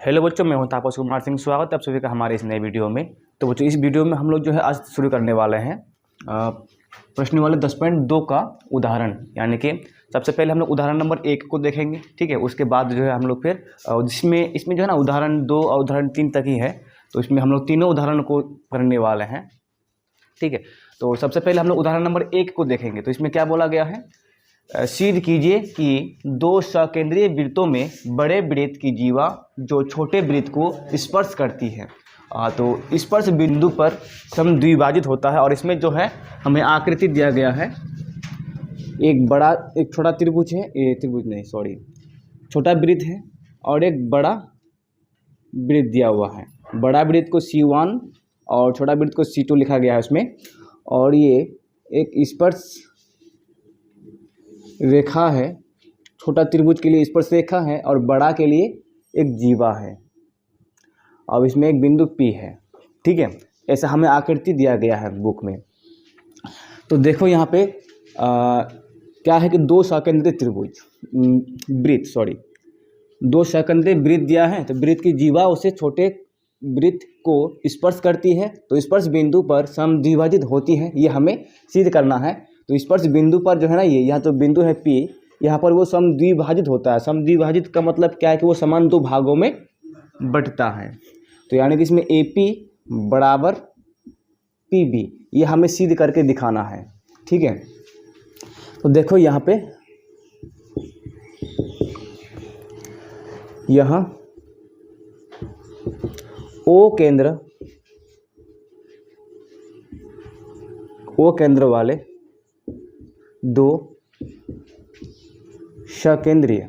Hello बच्चों, मैं हूं तापस कुमार सिंह। स्वागत है आप सभी का हमारे इस नए वीडियो में। तो बच्चों, इस वीडियो में हम लोग जो है आज शुरू करने वाले हैं प्रश्न वाले 10.2 का उदाहरण। यानी कि सबसे पहले हम लोग उदाहरण नंबर 1 को देखेंगे, ठीक है। उसके बाद जो है हम लोग फिर इसमें जो है ना उदाहरण 2 और उदाहरण 3 तक ही है, तो इसमें हम लोग तीनों उदाहरण को करने वाले हैं, ठीक है। तो सबसे पहले हम लोग उदाहरण नंबर 1 को देखेंगे। तो इसमें क्या बोला गया है, सिद्ध कीजिए कि दो सकेंद्रीय वृत्तों में बड़े वृत्त की जीवा जो छोटे वृत्त को स्पर्श करती है तो स्पर्श बिंदु पर समद्विभाजित होता है। और इसमें जो है हमें आकृति दिया गया है, एक छोटा त्रिभुज है, ये त्रिभुज नहीं सॉरी छोटा वृत्त है और एक बड़ा वृत्त दिया हुआ है। बड़ा वृत्त को C1 और छोटा वृत्त को C2 लिखा गया है उसमें। और ये एक स्पर्श रेखा है, छोटा त्रिभुज के लिए स्पर्श रेखा है और बड़ा के लिए एक जीवा है। अब इसमें एक बिंदु P है, ठीक है। ऐसा हमें आकृति दिया गया है बुक में। तो देखो यहाँ पे क्या है कि दो सकेंद्रीय त्रिभुज दो सकेंद्रीय वृत्त दिया है। तो वृत्त की जीवा उसे छोटे वृत्त को स्पर्श करती है, तो स्पर्श बिंदु पर समद्विभाजित होती है, ये हमें सिद्ध करना है। तो स्पर्श बिंदु पर जो है ना, ये यहाँ तो बिंदु है P, यहाँ पर वो समद्विभाजित होता है। समद्विभाजित का मतलब क्या है कि वो समान दो भागों में बंटता है। तो यानी कि इसमें AP बराबर PB, ये हमें सिद्ध करके दिखाना है, ठीक है। तो देखो यहाँ पे यहाँ O केंद्र वाले दो सकेंद्रीय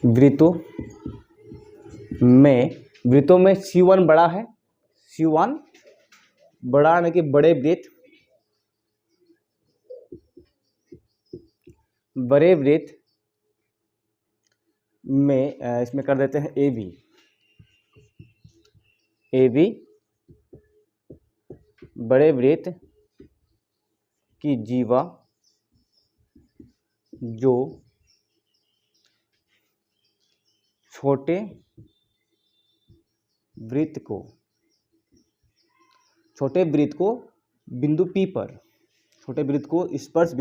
वृत्तों में C1 बड़ा है, C1 बड़ा यानी कि बड़े वृत्त में इसमें कर देते हैं AB बड़े वृत्त की जीवा जो छोटे वृत्त को बिंदु P पर, छोटे वृत्त को स्पर्श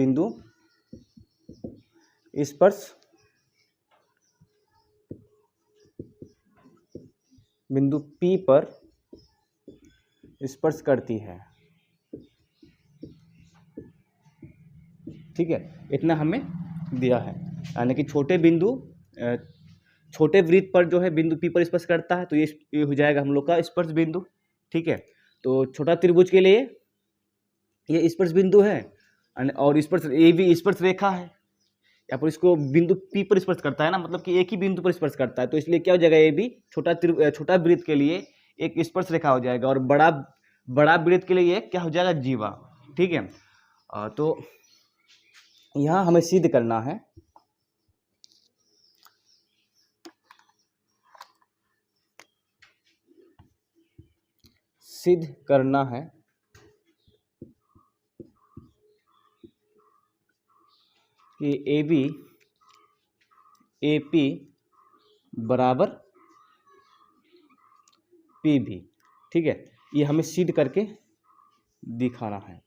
बिंदु P पर स्पर्श करती है, ठीक है। इतना हमें दिया है। यानी कि छोटे वृत्त पर जो है बिंदु P पर स्पर्श करता है, तो ये हो जाएगा हम लोग का स्पर्श बिंदु, ठीक है। तो छोटा त्रिभुज के लिए ये स्पर्श बिंदु है और स्पर्श AB स्पर्श रेखा है। या पर इसको बिंदु P पर स्पर्श करता है ना, मतलब कि एक ही बिंदु पर स्पर्श करता है, तो इसलिए क्या हो जाएगा, AB छोटा वृत्त के लिए एक स्पर्श रेखा हो जाएगा और बड़ा वृत्त के लिए क्या हो जाएगा, जीवा, ठीक है। तो यहाँ हमें सिद्ध करना है कि AP बराबर PB, ठीक है। ये हमें सिद्ध करके दिखाना है।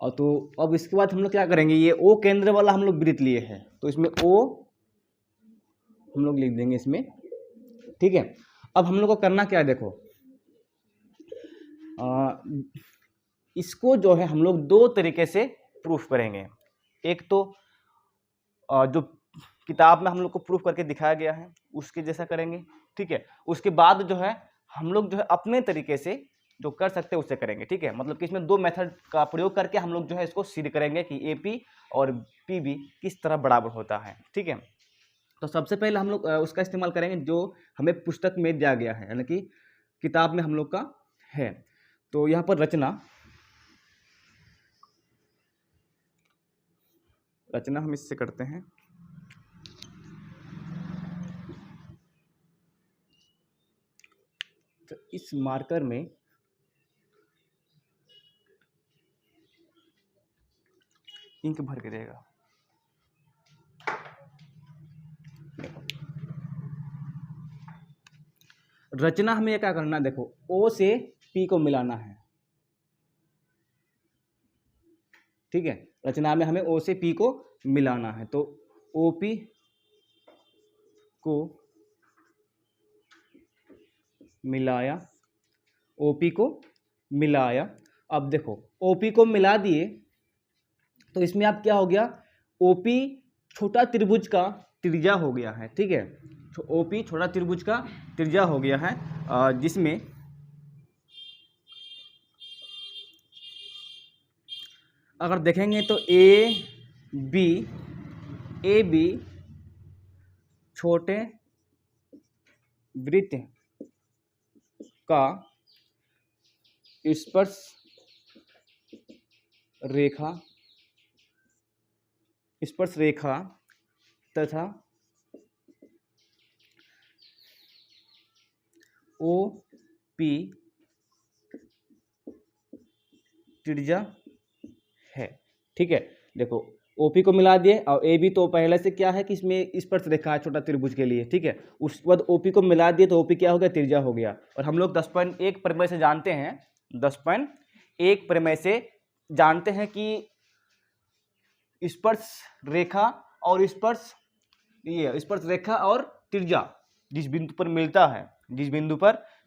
और तो अब इसके बाद हम लोग क्या करेंगे, ये O केंद्र वाला हम लोग वृत्त लिए हैं, तो इसमें O हम लोग लिख देंगे इसमें, ठीक है। अब हम लोग को करना क्या है, देखो इसको जो है हम लोग दो तरीके से प्रूफ करेंगे। एक तो जो किताब में हम लोग को प्रूफ करके दिखाया गया है उसके जैसा करेंगे, ठीक है। उसके बाद जो है हम लोग जो है अपने तरीके से जो कर सकते हैं उससे करेंगे, ठीक है। मतलब कि इसमें दो मेथड का प्रयोग करके हम लोग जो है इसको सिद्ध करेंगे कि AP और PB किस तरह बराबर होता है, ठीक है। तो सबसे पहले हम लोग उसका इस्तेमाल करेंगे जो हमें पुस्तक में दिया गया है, यानी कि किताब में हम लोग का है। तो यहाँ पर रचना हम इससे करते हैं। तो इस मार्कर में इंक भर के देगा। रचना हमें ये क्या करना है, देखो ओ से पी को मिलाना है, ठीक है। रचना में हमें ओ से पी को मिलाना है, तो ओ पी को मिलाया, ओपी को मिलाया। अब देखो ओपी को मिला दिए तो इसमें अब क्या हो गया, ओपी छोटा त्रिभुज का त्रिज्या हो गया है, ठीक है। ओपी छोटा त्रिभुज का त्रिज्या हो गया है, जिसमें अगर देखेंगे तो ए बी छोटे वृत्त का स्पर्श रेखा तथा ओ पी त्रिज्या है, ठीक है। देखो ओपी को मिला दिए और ए बी तो पहले से क्या है कि इसमें स्पर्श रेखा है छोटा त्रिभुज के लिए, ठीक है। उसके बाद ओपी को मिला दिए तो ओपी क्या हो गया, त्रिज्या हो गया। और हम लोग 10.1 प्रमेय से जानते हैं, 10.1 प्रमेय से जानते हैं कि स्पर्श रेखा और स्पर्श रेखा और त्रिज्या जिस बिंदु पर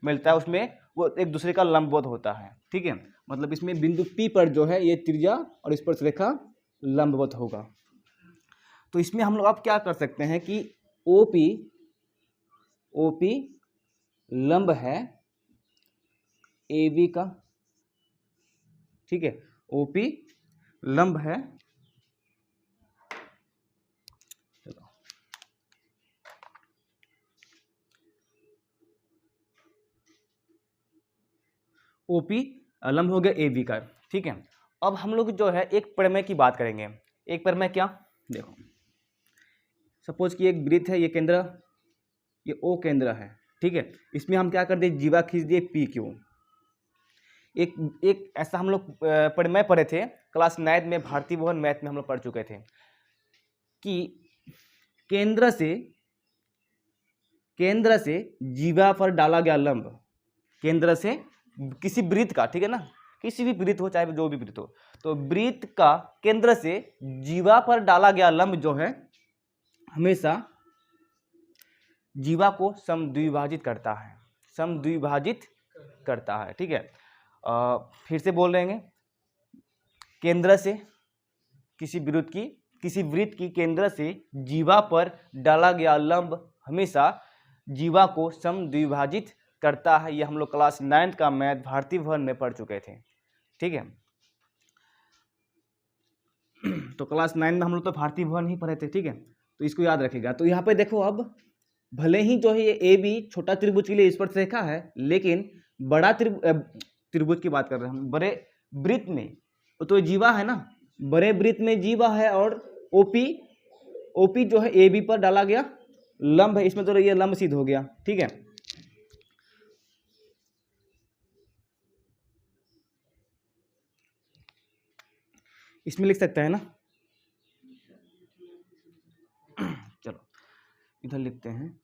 मिलता है उसमें वो एक दूसरे का लंबवत होता है, ठीक है। मतलब इसमें बिंदु P पर जो है ये त्रिज्या और स्पर्श रेखा लंबवत होगा। तो इसमें हम लोग अब क्या कर सकते हैं कि OP लंब है AB का, ठीक है। OP लंब है, OP लंब हो गया AB का, ठीक है। अब हम लोग जो है एक प्रमेय की बात करेंगे। एक प्रमेय क्या, देखो सपोज कि एक वृत्त है, ये केंद्र, ये O केंद्र है, ठीक है। इसमें हम क्या कर दिए, जीवा खींच दिए PQ। एक ऐसा हम लोग प्रमेय पढ़े थे क्लास 9 में, भारतीय भवन मैथ में हम लोग पढ़ चुके थे कि केंद्र से जीवा पर डाला गया लंब, केंद्र से किसी वृत्त का, ठीक है ना, किसी भी वृत्त हो चाहे जो भी वृत्त हो, तो वृत्त का केंद्र से जीवा पर डाला गया लंब जो है हमेशा जीवा को समद्विभाजित करता है, ठीक है। फिर से बोल रहे हैं, केंद्र से किसी वृत्त की केंद्र से जीवा पर डाला गया लंब हमेशा जीवा को समद्विभाजित करता है। ये हम लोग क्लास 9 का मैथ भारतीय भवन में पढ़ चुके थे, ठीक है। तो क्लास 9 में हम लोग तो भारतीय भवन ही पढ़े थे, ठीक है, तो इसको याद रखिएगा। तो यहाँ पे देखो, अब भले ही जो है ये ए बी छोटा त्रिभुज के लिए स्पर्श रेखा है, लेकिन बड़ा त्रिभुज की बात कर रहे हैं हम, बड़े वृत्त में तो जीवा है ना, बड़े वृत्त में जीवा है, और ओपी जो है ए बी पर डाला गया लंब है, इसमें तो ये लंब सिद्ध हो गया, ठीक है। इसमें लिख सकते हैं ना, चलो इधर लिखते हैं।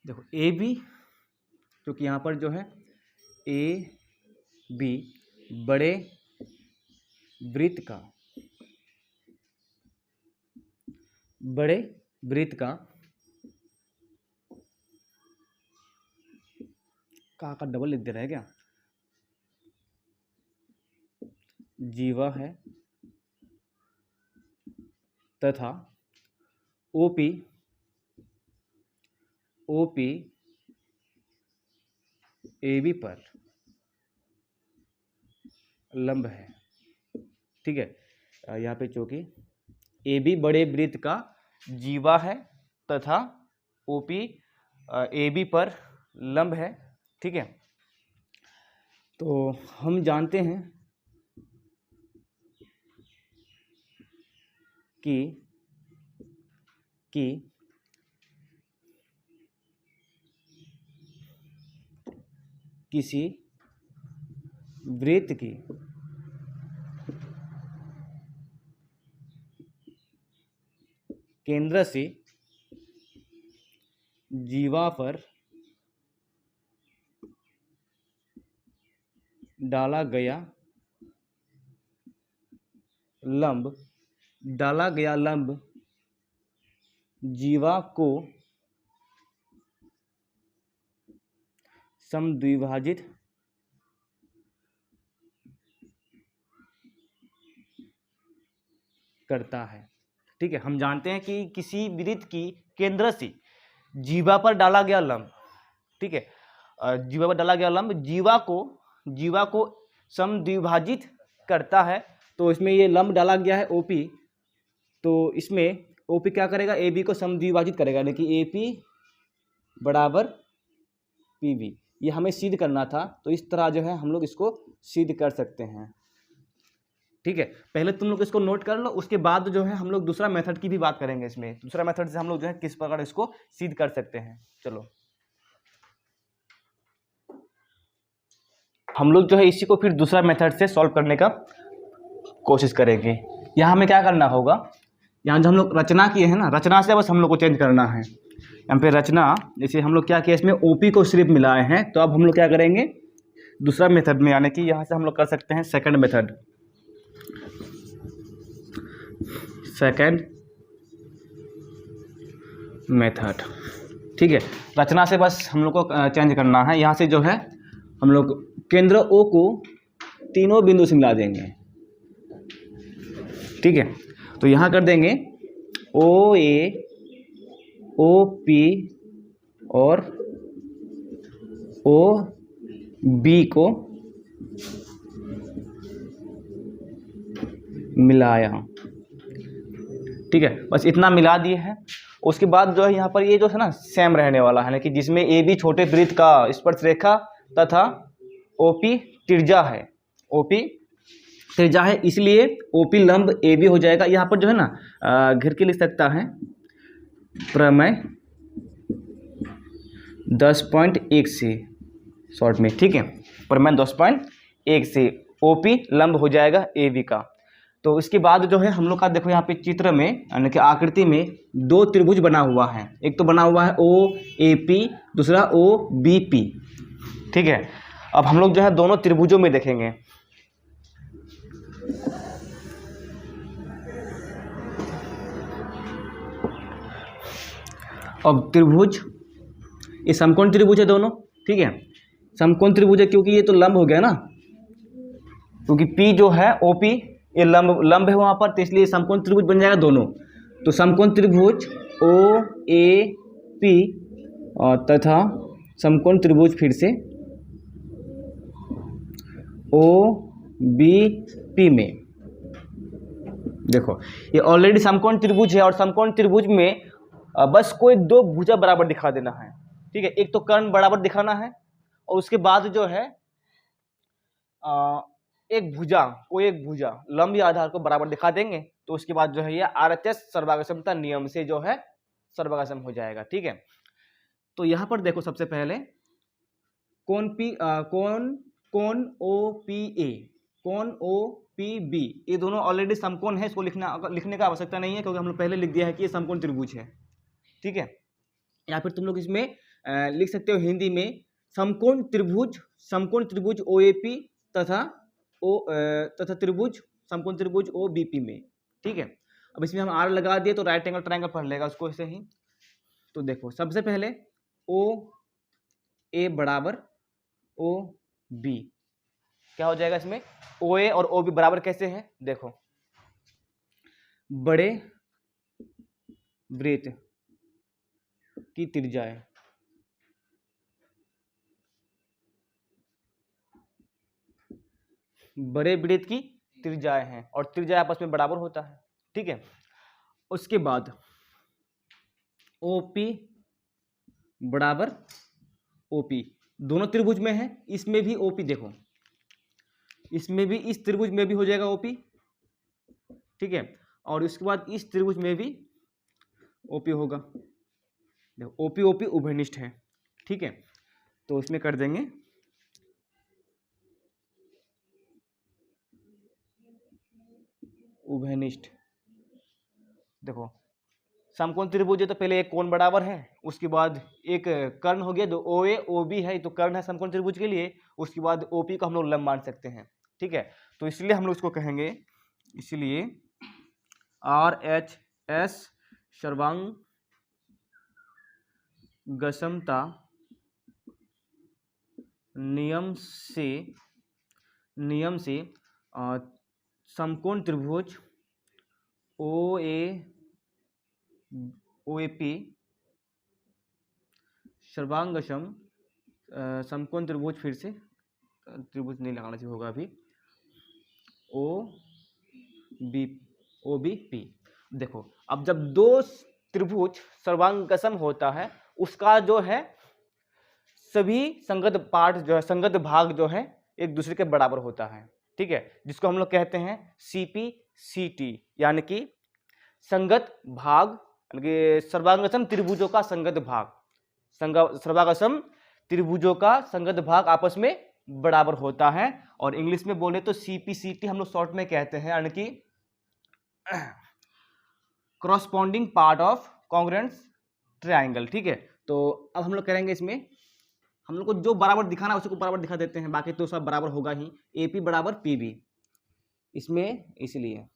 देखो ए बी, क्योंकि यहाँ पर जो है ए बी बड़े वृत्त का डबल लिख दे रहा है क्या, जीवा है तथा ओपी AB पर लंब है, ठीक है। यहाँ पे चूंकि AB बड़े वृत्त का जीवा है तथा OP AB पर लंब है, ठीक है। तो हम जानते हैं कि किसी वृत्त की केंद्र से जीवा पर डाला गया लंब जीवा को समद्विभाजित करता है। ठीक है, हम जानते हैं कि किसी वृत्त की केंद्र से जीवा पर डाला गया लंब, ठीक है, जीवा पर डाला गया लंब जीवा को समद्विभाजित करता है। तो इसमें ये लंब डाला गया है ओपी, तो इसमें ओपी क्या करेगा, ए बी को समद्विभाजित करेगा, यानी कि ए पी बराबर पी बी। ये हमें सिद्ध करना था, तो इस तरह जो है हम लोग इसको सिद्ध कर सकते हैं। ठीक है, पहले तुम लोग इसको नोट कर लो, उसके बाद जो है हम लोग दूसरा मेथड की भी बात करेंगे। इसमें दूसरा मेथड से हम लोग जो है किस प्रकार इसको सिद्ध कर सकते हैं। चलो हम लोग जो है इसी को फिर दूसरा मेथड से सॉल्व करने का कोशिश करेंगे। यहाँ हमें क्या करना होगा, यहाँ जो हम लोग रचना किए हैं ना, रचना से बस हम लोग को चेंज करना है। यहाँ पे रचना, जैसे हम लोग क्या किया, इसमें ओपी को सिर्फ मिलाए हैं, तो अब हम लोग क्या करेंगे दूसरा मेथड में, यानी कि यहाँ से हम लोग कर सकते हैं सेकंड मेथड। ठीक है, रचना से बस हम लोग को चेंज करना है। यहाँ से जो है हम लोग केंद्र ओ को तीनों बिंदु से मिला देंगे। ठीक है, तो यहाँ कर देंगे ओ ए, ओ पी और ओ बी को मिलाया। ठीक है, बस इतना मिला दिए हैं। उसके बाद जो है यहाँ पर ये जो है ना सेम रहने वाला है, कि जिसमें ए बी छोटे वृत्त का स्पर्श रेखा तथा ओपी त्रिज्या है, ओपी त्रिज्या है, इसलिए ओपी लंब ए बी हो जाएगा। यहाँ पर जो है ना घेर के लिख सकता है प्रमेय 10.1 से शॉर्ट में। ठीक है, प्रमेय 10.1 से ओपी लंब हो जाएगा ए बी का। तो इसके बाद जो है हम लोग का देखो यहाँ पे चित्र में, यानी कि आकृति में दो त्रिभुज बना हुआ है। एक तो बना हुआ है ओ ए पी, दूसरा ओ बी पी। ठीक है, अब हम लोग जो है दोनों त्रिभुजों में देखेंगे। अब त्रिभुज, ये समकोण त्रिभुज है दोनों। ठीक है, समकोण त्रिभुज है क्योंकि ये तो लंब हो गया ना, क्योंकि P जो है OP ये लंब है वहाँ पर, तो इसलिए समकोण त्रिभुज बन जाएगा दोनों। तो समकोण त्रिभुज OAP तथा समकोण त्रिभुज फिर से OBP में, देखो ये ऑलरेडी समकोण त्रिभुज है, और समकोण त्रिभुज में बस कोई दो भुजा बराबर दिखा देना है। ठीक है, एक तो कर्ण बराबर दिखाना है, और उसके बाद जो है एक भुजा लंब या आधार को बराबर दिखा देंगे, तो उसके बाद जो है ये RHS सर्वागमता नियम से जो है सर्वागम हो जाएगा। ठीक है, तो यहाँ पर देखो सबसे पहले कोण OPA, कोण OPB, ये दोनों ऑलरेडी समकोण है, इसको लिखने का आवश्यकता नहीं है, क्योंकि हम लोग पहले लिख दिया है कि ये समकोण त्रिभुज है। ठीक है, या फिर तुम लोग इसमें लिख सकते हो हिंदी में समकोण त्रिभुज OAP तथा त्रिभुज समकोण त्रिभुज OBP में। ठीक है, अब इसमें हम R लगा दिए तो राइट एंगल ट्रायंगल पढ़ लेगा उसको ऐसे ही। तो देखो सबसे पहले OA बराबर OB, क्या हो जाएगा इसमें, OA और OB बराबर कैसे हैं, देखो बड़े वृत्त की त्रिज्याएं, बड़े वृत्त की त्रिज्याएं हैं, और त्रिज्या आपस में बराबर होता है। ठीक है, उसके बाद OP बराबर OP, दोनों त्रिभुज में है, इसमें भी OP, देखो इसमें भी, इस त्रिभुज में भी हो जाएगा OP। ठीक है, और उसके बाद इस त्रिभुज में भी OP होगा। देखो OP OP उभयनिष्ठ है। ठीक है, तो इसमें कर देंगे उभयनिष्ठ। देखो समकोण त्रिभुज है तो पहले एक कोण बराबर है, उसके बाद एक कर्ण हो गया, दो OA OB है तो कर्ण है समकोण त्रिभुज के लिए, उसके बाद OP को हम लोग लंब मान सकते हैं। ठीक है, तो इसलिए हम लोग इसको कहेंगे, इसलिए RHS सर्वांग गसमता नियम से समकोण त्रिभुज OAP सर्वांगसम समकोण त्रिभुज, फिर से त्रिभुज नहीं लगाना चाहिए होगा अभी, OBP। देखो अब जब दो त्रिभुज सर्वांगसम होता है उसका जो है सभी संगत पार्ट जो है, संगत भाग जो है एक दूसरे के बराबर होता है। ठीक है, जिसको हम लोग कहते हैं CP/CT, यानी कि संगत भाग, यानी कि सर्वांगसम त्रिभुजों का संगत भाग, सर्वांगसम त्रिभुजों का संगत भाग आपस में बराबर होता है। और इंग्लिश में बोले तो CP/CT हम लोग शॉर्ट में कहते हैं, यानी कि corresponding part of congruent triangle. ठीक है, तो अब हम लोग करेंगे, इसमें हम लोग को जो बराबर दिखाना है उसी को बराबर दिखा देते हैं, बाकी तो सब बराबर होगा ही। AP बराबर PB इसमें, इसलिए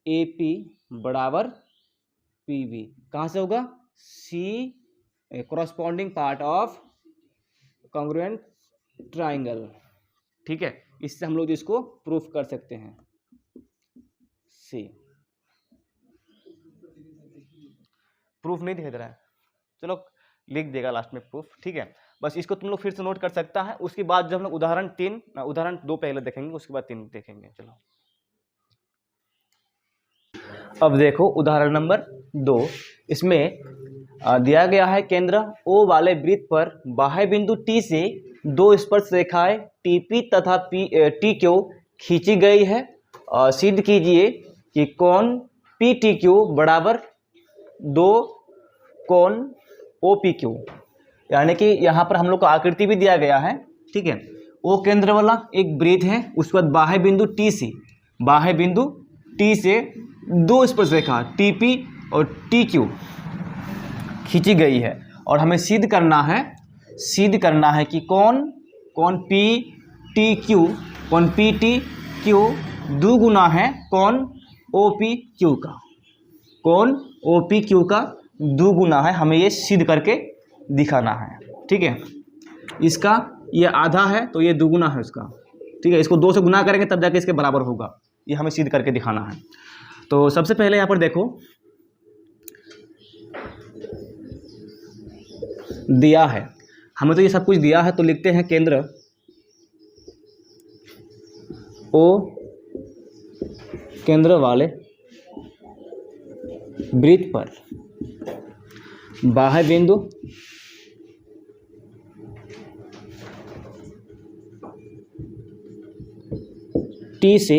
AP बराबर PB कहाँ से होगा, corresponding part of congruent triangle. ठीक है, इससे हम लोग इसको प्रूफ कर सकते हैं। प्रूफ नहीं दिखा दे रहा है, चलो लिख देगा लास्ट में प्रूफ। ठीक है, बस इसको तुम लोग फिर से नोट कर सकता है। उसके बाद जब हम लोग उदाहरण 2 पहले देखेंगे, उसके बाद 3 देखेंगे। चलो अब देखो उदाहरण नंबर 2। इसमें दिया गया है केंद्र O वाले वृत्त पर बाह्य बिंदु T से 2 स्पर्श रेखाएं TP तथा TQ खींची गई है। सिद्ध कीजिए कि कोण PTQ बराबर 2 कोण OPQ, यानी कि यहाँ पर हम लोग को आकृति भी दिया गया है। ठीक है, O केंद्र वाला एक वृत्त है, उसके बाद बाह्य बिंदु T से 2 स्पर्श रेखा TP और TQ खींची गई है, और हमें सिद्ध करना है कि कोण PTQ दुगुना है कोण OPQ का, कोण OPQ का दुगुना है, हमें ये सिद्ध करके दिखाना है। ठीक है, इसका ये आधा है तो ये दुगुना है उसका। ठीक है, इसको 2 से गुना करेंगे तब जाके इसके बराबर होगा, ये हमें सिद्ध करके दिखाना है। तो सबसे पहले यहाँ पर देखो दिया है, हमें तो ये सब कुछ दिया है, तो लिखते हैं केंद्र O केंद्र वाले वृत्त पर बाह्य बिंदु T से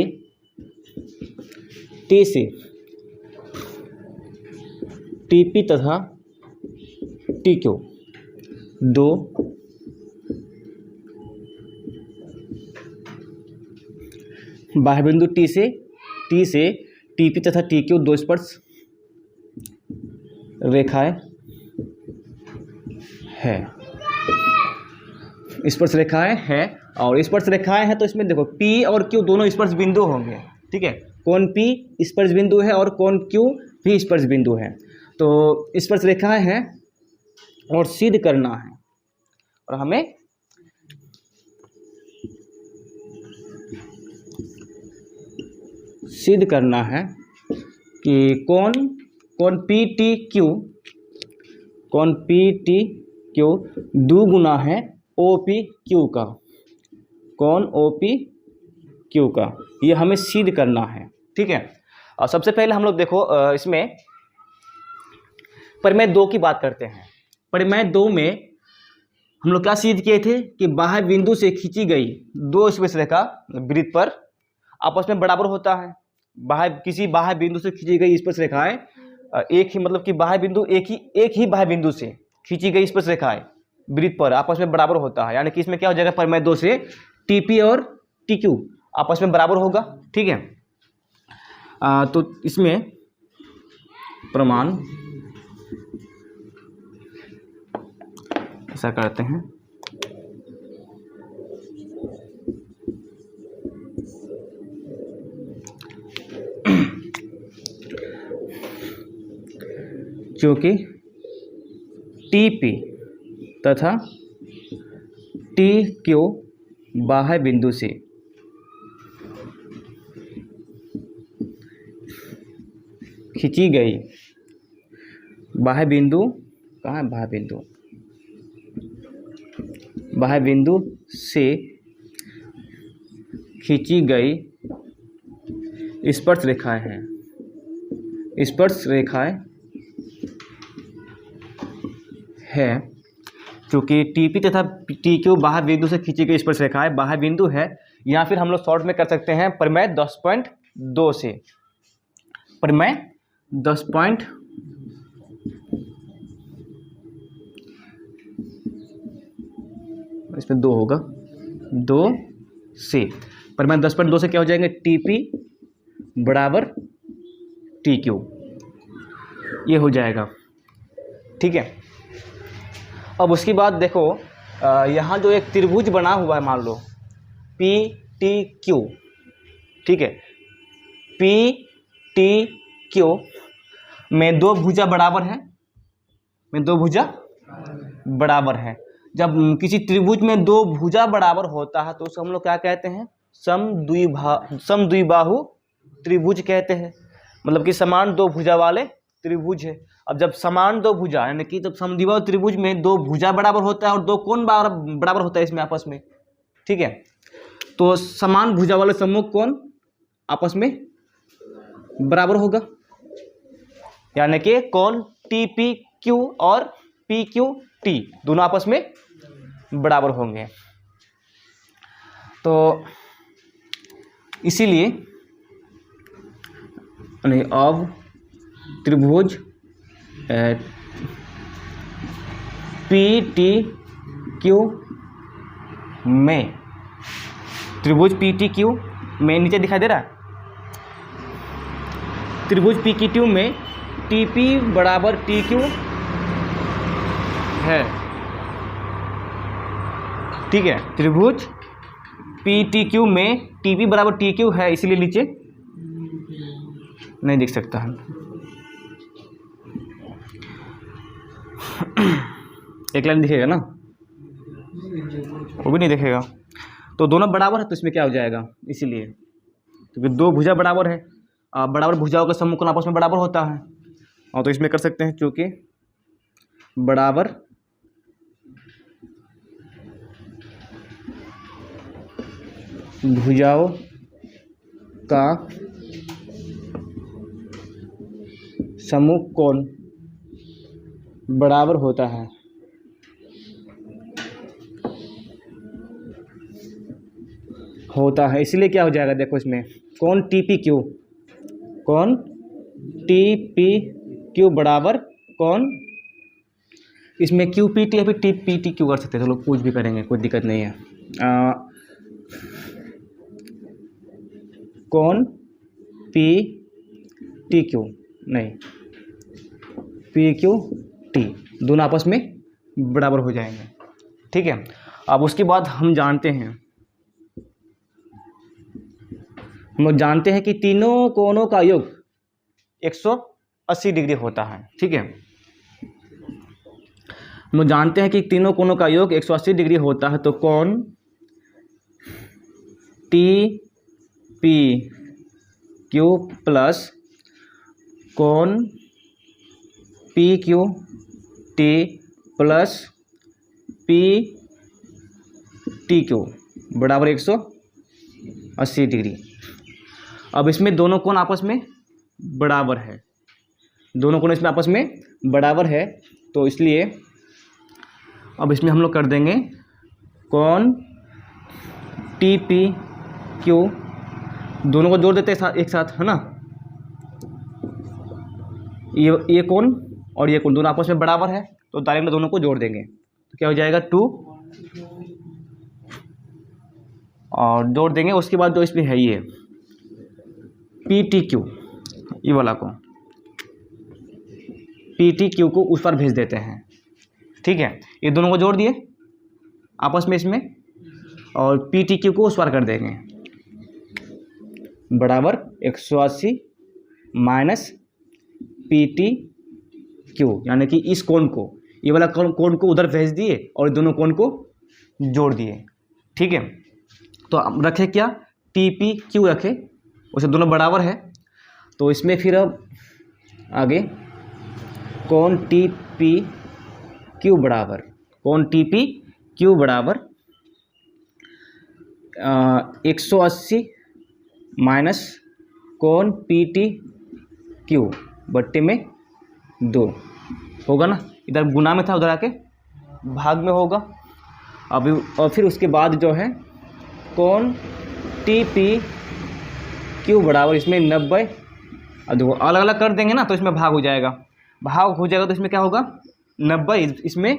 TP तथा TQ 2 बाह्य बिंदु T से TP तथा TQ 2 स्पर्श रेखाएं है, स्पर्श रेखाएं है। और स्पर्श रेखाएं हैं तो इसमें देखो P और Q दोनों स्पर्श बिंदु होंगे। ठीक है, कोण P स्पर्श बिंदु है और कोण Q भी स्पर्श बिंदु है, तो स्पर्श रेखाएं हैं और सिद्ध करना है, और हमें सिद्ध करना है कि कोण PTQ दुगुना है OPQ का, कोण OPQ का, ये हमें सिद्ध करना है। ठीक है, और सबसे पहले हम लोग देखो इसमें परिमेय 2 की बात करते हैं। परिमेय 2 में हम लोग क्या सिद्ध किए थे कि बाह्य बिंदु से खींची गई 2 स्पर्श रेखा वृत्त पर आपस में बराबर होता है। किसी बाह्य बिंदु से खींची गई स्पर्श रेखाएं एक ही, मतलब कि बाह्य बिंदु एक ही बाह्य बिंदु से खींची गई स्पर्श रेखाएं वृत्त पर आपस में बराबर होता है, यानी कि इसमें क्या हो जाएगा, परिमेय 2 से TP और TQ आपस में बराबर होगा। ठीक है, तो इसमें प्रमाण ऐसा करते हैं, क्योंकि टीपी तथा टीक्यू बाह्य बिंदु से खींची गई, बाह्य बिंदु कहाँ है, बाह्य बिंदु, बाह्य बिंदु से खींची गई स्पर्श रेखाएं हैं, स्पर्श रेखाएं है, क्योंकि टीपी तथा टीक्यू बाह्य बिंदु से खींची गई स्पर्श रेखाएं बाह्य बिंदु है, या फिर हम लोग शॉर्ट में कर सकते हैं परिमेय 10.2 से, परिमेय 10 इसमें 2 होगा, 2 से, परिमेय 10.2 से क्या हो जाएंगे, टीपी बराबर टीक्यू, ये हो जाएगा। ठीक है। अब उसके बाद देखो यहाँ जो एक त्रिभुज बना हुआ है, मान लो पी टी क्यू, ठीक है, पी टी क्यू में दो भुजा बराबर है, में दो भुजा बराबर है। जब किसी त्रिभुज में दो भुजा बराबर होता है तो उसे हम लोग क्या कहते हैं, समद्विबाहु त्रिभुज कहते हैं, मतलब कि समान दो भुजा वाले त्रिभुज है। अब जब समान दो भुजा यानी कि जब समद्विबाहु त्रिभुज में दो भुजा बराबर होता है और दो कोण बराबर होता है इसमें आपस में, ठीक है, तो समान भुजा वाले सम्मुख कोण आपस में बराबर होगा, यानी कि कोण टी पी क्यू और पी क्यू टी दोनों आपस में बराबर होंगे। तो इसीलिए अब त्रिभुज पी टी क्यू में, त्रिभुज पी टी क्यू में नीचे दिखाई दे रहा है, त्रिभुज पी क्यू में टी पी बराबर टी क्यू है, ठीक है, त्रिभुज पी टी क्यू में टी पी बराबर टी क्यू है, इसलिए नीचे नहीं दिख सकता है। एक लाइन दिखेगा ना, वो भी नहीं दिखेगा, तो दोनों बराबर है तो इसमें क्या हो जाएगा, इसीलिए क्योंकि दो भुजा बराबर है, बराबर भुजाओं का सम्मुख कोण आपस में बराबर होता है, और तो इसमें कर सकते हैं क्योंकि बराबर भुजाओं का सम्मुख कोण बराबर होता है, इसलिए क्या हो जाएगा, देखो इसमें कोण टी पी क्यू, कोण टी पी क्यू बराबर कोण, इसमें क्यू पी टी या फिर टी पी टी क्यू कर सकते हैं, तो लोग कुछ भी करेंगे, कोई दिक्कत नहीं है। कोण पी टी क्यू नहीं, पी क्यू टी दोनों आपस में बराबर हो जाएंगे, ठीक है। अब उसके बाद हम जानते हैं कि तीनों कोणों का योग 180 डिग्री होता है, ठीक है, हम जानते हैं कि तीनों कोणों का योग 180 डिग्री होता है, तो कोण टी पी क्यू प्लस कोण P Q T plus P T Q बराबर 180 डिग्री। अब इसमें दोनों कोण आपस में बराबर है, दोनों कोण इसमें आपस में बराबर है, तो इसलिए अब इसमें हम लोग कर देंगे कोण टी पी क्यू, दोनों को जोड़ देते हैं एक साथ, है ना, ये कोण और ये कोण दोनों आपस में बराबर है, तो डायरेक्ट दोनों को जोड़ देंगे, तो क्या हो जाएगा 2 और जोड़ देंगे। उसके बाद जो इसमें है ये पी टी क्यू, ये वाला को पी टी क्यू को उस पर भेज देते हैं। ठीक है, ये दोनों को जोड़ दिए आपस में इसमें, और पी टी क्यू को उस पर कर देंगे बराबर 180 माइनस पी टी क्यू, यानी कि इस कोण को, ये वाला कोण को उधर भेज दिए और दोनों कोण को जोड़ दिए। ठीक है, तो अब रखे क्या, टी पी क्यू रखे, उसे दोनों बराबर है। तो इसमें फिर अब आगे कोण टी पी क्यू बराबर, कोण टी पी क्यू बराबर 180 माइनस कोण पी टी क्यू बट्टे में 2 होगा ना, इधर गुना में था उधर आके भाग में होगा। अभी और फिर उसके बाद जो है कोण टी पी क्यू बराबर इसमें 90, अब देखो अलग अलग कर देंगे ना तो इसमें भाग हो जाएगा, भाग हो जाएगा तो इसमें क्या होगा 90, इसमें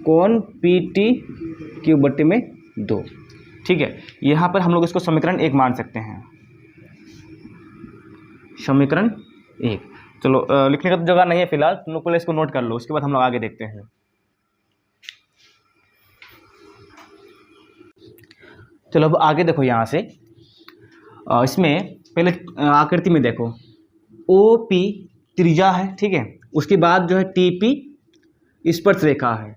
कोण पी टी क्यू बट्टे में 2। ठीक है, यहाँ पर हम लोग इसको समीकरण 1 मान सकते हैं, समीकरण 1। चलो लिखने का तो जगह नहीं है फिलहाल, तुम लोग पहले इसको नोट कर लो, उसके बाद हम लोग आगे देखते हैं। चलो अब आगे देखो, यहाँ से इसमें पहले आकृति में देखो, ओ पी त्रिज्या है। ठीक है, उसके बाद जो है टी पी स्पर्श रेखा है।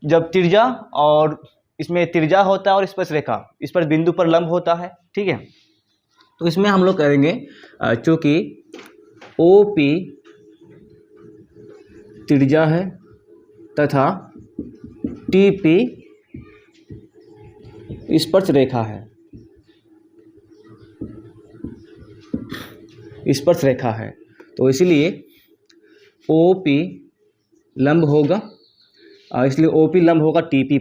जब त्रिज्या और इसमें त्रिज्या होता है और स्पर्श रेखा स्पर्श बिंदु पर लंब होता है। ठीक है, तो इसमें हम लोग करेंगे चूँकि ओ पी त्रिज्या है तथा टी पी स्पर्श रेखा है, स्पर्श रेखा है, तो इसलिए ओ पी लंब होगा, इसलिए ओ पी लंब होगा टी पी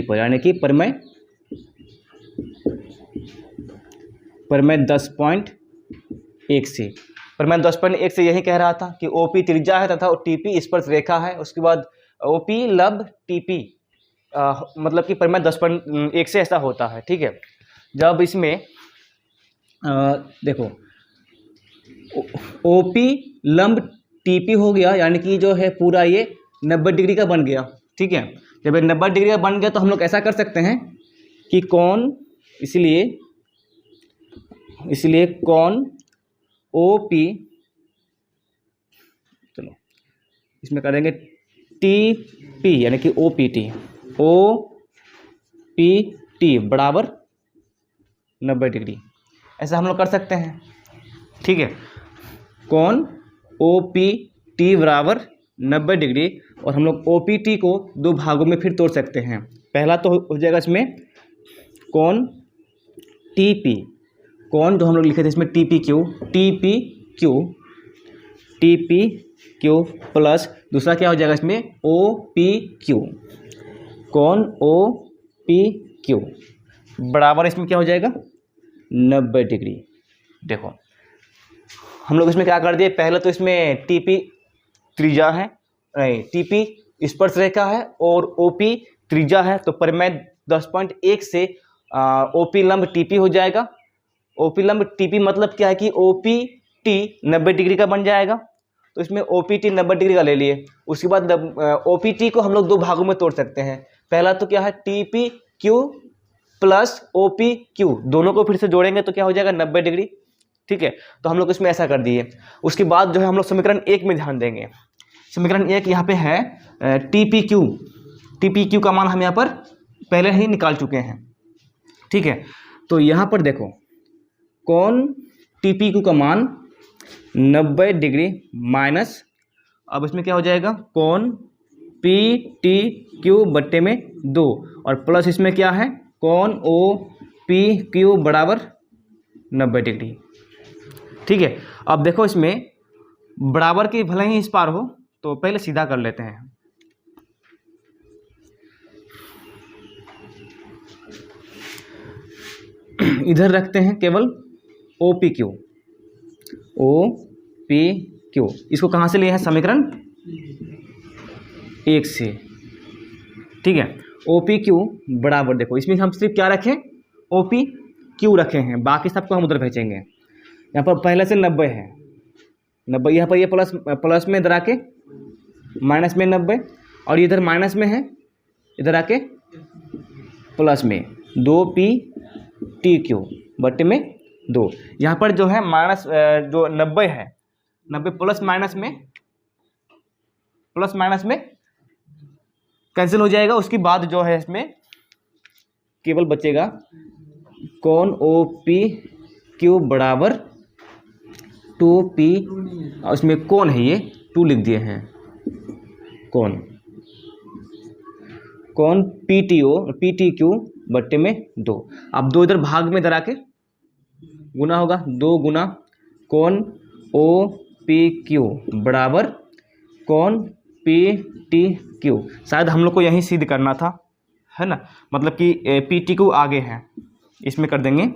पर, यानी कि परिमेय 10.1 से, पर मैं 10.1 से यही कह रहा था कि ओपी त्रिज्या है तथा टीपी स्पर्श रेखा है। उसके बाद ओपी लब टीपी मतलब कि परिमेय 10.1 से ऐसा होता है। ठीक है, जब इसमें देखो ओपी लंब टीपी हो गया, यानी कि जो है पूरा ये 90 डिग्री का बन गया। ठीक है, जब ये 90 डिग्री का बन गया तो हम लोग ऐसा कर सकते हैं कि कोण, इसलिए कोण ओ पी, चलो इसमें करेंगे टी पी यानी कि ओ पी टी बराबर 90 डिग्री, ऐसा हम लोग कर सकते हैं। ठीक है, कोण ओ पी टी बराबर 90 डिग्री, और हम लोग ओ पी टी को 2 भागों में फिर तोड़ सकते हैं। पहला तो हो जाएगा इसमें कोण टी पी, कोण जो हम लोग लिखे थे इसमें टी पी क्यू प्लस दूसरा क्या हो जाएगा इसमें ओ पी क्यू, कोण ओ पी क्यू बराबर इसमें क्या हो जाएगा 90 डिग्री। देखो हम लोग इसमें क्या कर दिए, पहले तो इसमें टी पी त्रिज्या है, नहीं टी पी स्पर्श रेखा है और ओ पी त्रिज्या है, तो परिमेय 10.1 से ओ पी लंब टी पी हो जाएगा। ओ पी लंब टी पी मतलब क्या है कि ओ पी टी 90 डिग्री का बन जाएगा, तो इसमें ओ पी टी 90 डिग्री का ले लिए। उसके बाद ओ पी टी को हम लोग 2 भागों में तोड़ सकते हैं। पहला तो क्या है T P Q plus O P Q, दोनों को फिर से जोड़ेंगे तो क्या हो जाएगा 90 डिग्री। ठीक है, तो हम लोग इसमें ऐसा कर दिए। उसके बाद जो है हम लोग समीकरण 1 में ध्यान देंगे। समीकरण 1 यहाँ पे है टी पी क्यू का मान हम यहाँ पर पहले ही निकाल चुके हैं। ठीक है, तो यहाँ पर देखो कोण टी पी क्यू का मान 90 डिग्री माइनस, अब इसमें क्या हो जाएगा कोण पी टी क्यू बट्टे में 2, और प्लस इसमें क्या है कोण ओ पी क्यू बराबर 90 डिग्री। ठीक है, अब देखो इसमें बराबर की भले ही इस पार हो, तो पहले सीधा कर लेते हैं। इधर रखते हैं केवल ओ पी क्यू, इसको कहाँ से लिए हैं समीकरण 1 से। ठीक है, ओ पी क्यू बराबर देखो इसमें हम सिर्फ क्या रखें OP Q रखे हैं, बाकी सबको हम उधर भेजेंगे। यहाँ पर पहले से 90 है, 90 यहाँ पर ये प्लस में इधर आके माइनस में 90, और इधर माइनस में है, इधर आके प्लस में 2PTQ बटे में 2। यहाँ पर जो है माइनस जो 90 है, 90 प्लस माइनस में कैंसिल हो जाएगा। उसके बाद जो है इसमें केवल बचेगा कौन OPQ बराबर 2P, उसमें कौन है ये 2 लिख दिए हैं, कौन PTQ बट्टे में 2। अब 2 इधर भाग में इधर आके गुना होगा, 2 गुना कौन OPQ बराबर कौन PTQ। शायद हम लोग को यही सिद्ध करना था, है ना, मतलब कि PTQ आगे है, इसमें कर देंगे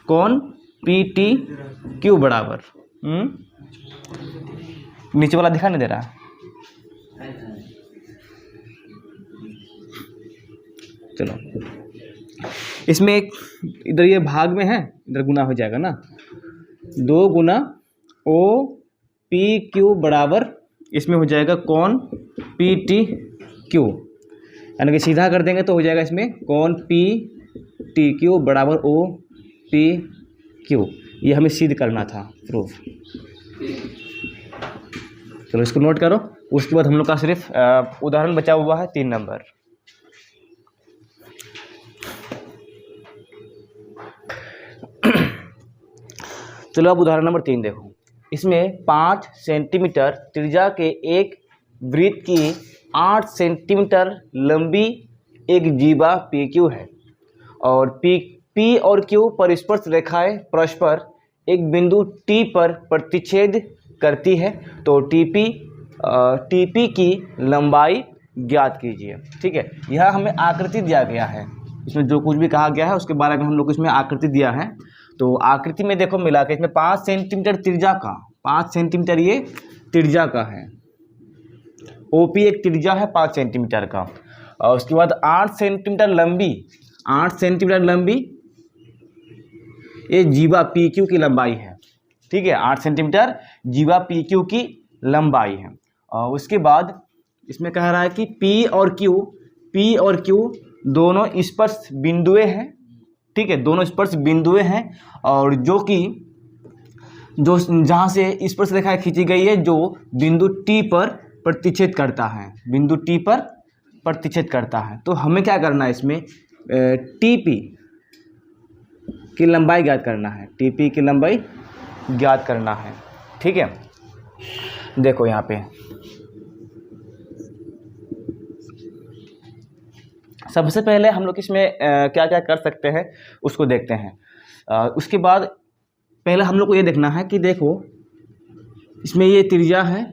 कौन PTQ बराबर नीचे वाला दिखा नहीं दे रहा, चलो इसमें एक इधर ये भाग में है, इधर गुना हो जाएगा ना, 2 गुना OPQ बराबर इसमें हो जाएगा कौन PTQ, यानी कि सीधा कर देंगे तो हो जाएगा इसमें कौन PTQ बराबर OPQ। ये हमें सिद्ध करना था, प्रूफ। चलो इसको नोट करो। उसके बाद हम लोग का सिर्फ उदाहरण बचा हुआ है 3 नंबर। चलो अब उदाहरण नंबर 3 देखो। इसमें 5 सेंटीमीटर त्रिज्या के एक वृत्त की 8 सेंटीमीटर लंबी एक जीवा PQ है और P और Q पर स्पर्श रेखाएं परस्पर एक बिंदु T पर प्रतिच्छेद करती है, तो TP की लंबाई ज्ञात कीजिए। ठीक है, यह हमें आकृति दिया गया है, इसमें जो कुछ भी कहा गया है उसके बारे में हम लोग इसमें आकृति दिया है। तो आकृति में देखो मिला के इसमें 5 सेंटीमीटर त्रिज्या का, 5 सेंटीमीटर ये त्रिज्या का है, OP एक त्रिज्या है 5 सेंटीमीटर का, और उसके बाद 8 सेंटीमीटर लंबी, 8 सेंटीमीटर लंबी ये जीवा PQ की लंबाई है। ठीक है, 8 सेंटीमीटर जीवा PQ की लंबाई है। और उसके बाद इसमें कह रहा है कि P और Q दोनों स्पर्श बिंदुएं हैं। ठीक है, दोनों स्पर्श बिंदुएं हैं, और जो जहाँ से स्पर्श रेखा खींची गई है जो बिंदु T पर प्रतिच्छेद करता है, बिंदु T पर प्रतिच्छेद करता है। तो हमें क्या करना है, इसमें TP की लंबाई ज्ञात करना है, TP की लंबाई ज्ञात करना है। ठीक है, देखो यहाँ पे सबसे पहले हम लोग इसमें क्या क्या कर सकते हैं उसको देखते हैं। उसके बाद पहले हम लोग को ये देखना है कि देखो इसमें ये त्रिज्या है,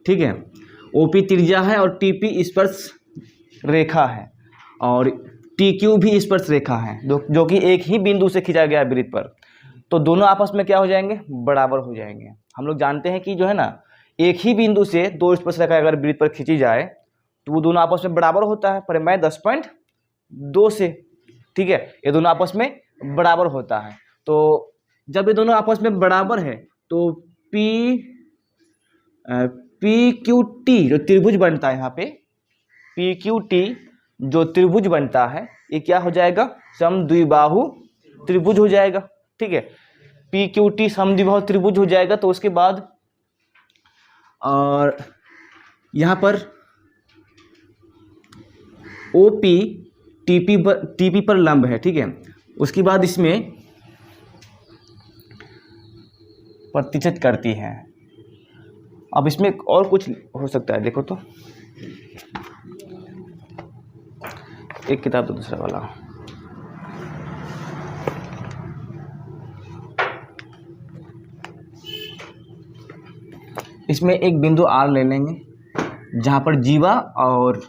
ठीक है, OP त्रिज्या है और TP स्पर्श रेखा है और TQ भी स्पर्श रेखा है, जो कि एक ही बिंदु से खींचा गया है वृत्त पर। तो दोनों आपस में क्या हो जाएंगे, बराबर हो जाएंगे। हम लोग जानते हैं कि जो है ना, एक ही बिंदु से 2 स्पर्श रेखा अगर वृत्त पर खींची जाए तो वो दोनों आपस में बराबर होता है, परिमेय 10.2 से। ठीक है, ये दोनों आपस में बराबर होता है। तो जब ये दोनों आपस में बराबर है तो PQT जो त्रिभुज बनता है, यहाँ पे PQT जो त्रिभुज बनता है ये क्या हो जाएगा, समद्विबाहु त्रिभुज हो जाएगा। ठीक है, PQT समद्विबाहु त्रिभुज हो जाएगा। तो उसके बाद और यहाँ पर OP TP पर लंब है। ठीक है, उसके बाद इसमें प्रतिच्छेद करती है। अब इसमें और कुछ हो सकता है, देखो तो एक किताब तो दूसरा वाला, इसमें एक बिंदु R ले लेंगे जहाँ पर जीवा और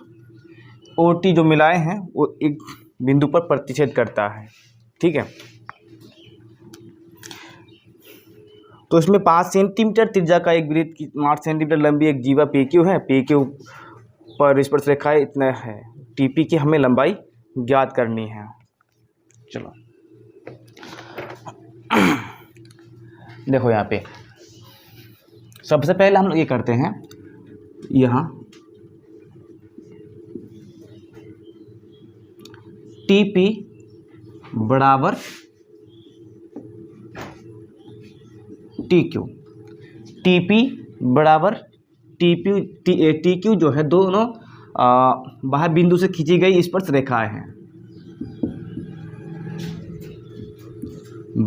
OT जो मिलाए हैं वो एक बिंदु पर प्रतिच्छेद करता है। ठीक है, तो इसमें 5 सेंटीमीटर त्रिज्या का एक वृत्त की 8 सेंटीमीटर लंबी एक जीवा PQ है, PQ पर स्पर्शरेखाएं इतना है, TP की हमें लंबाई ज्ञात करनी है। चलो देखो यहाँ पे सबसे पहले हम लोग ये करते हैं, यहाँ TP बराबर TQ, TP बराबर TQ जो है दोनों बाह्य बिंदु से खींची गई स्पर्श रेखाएं हैं।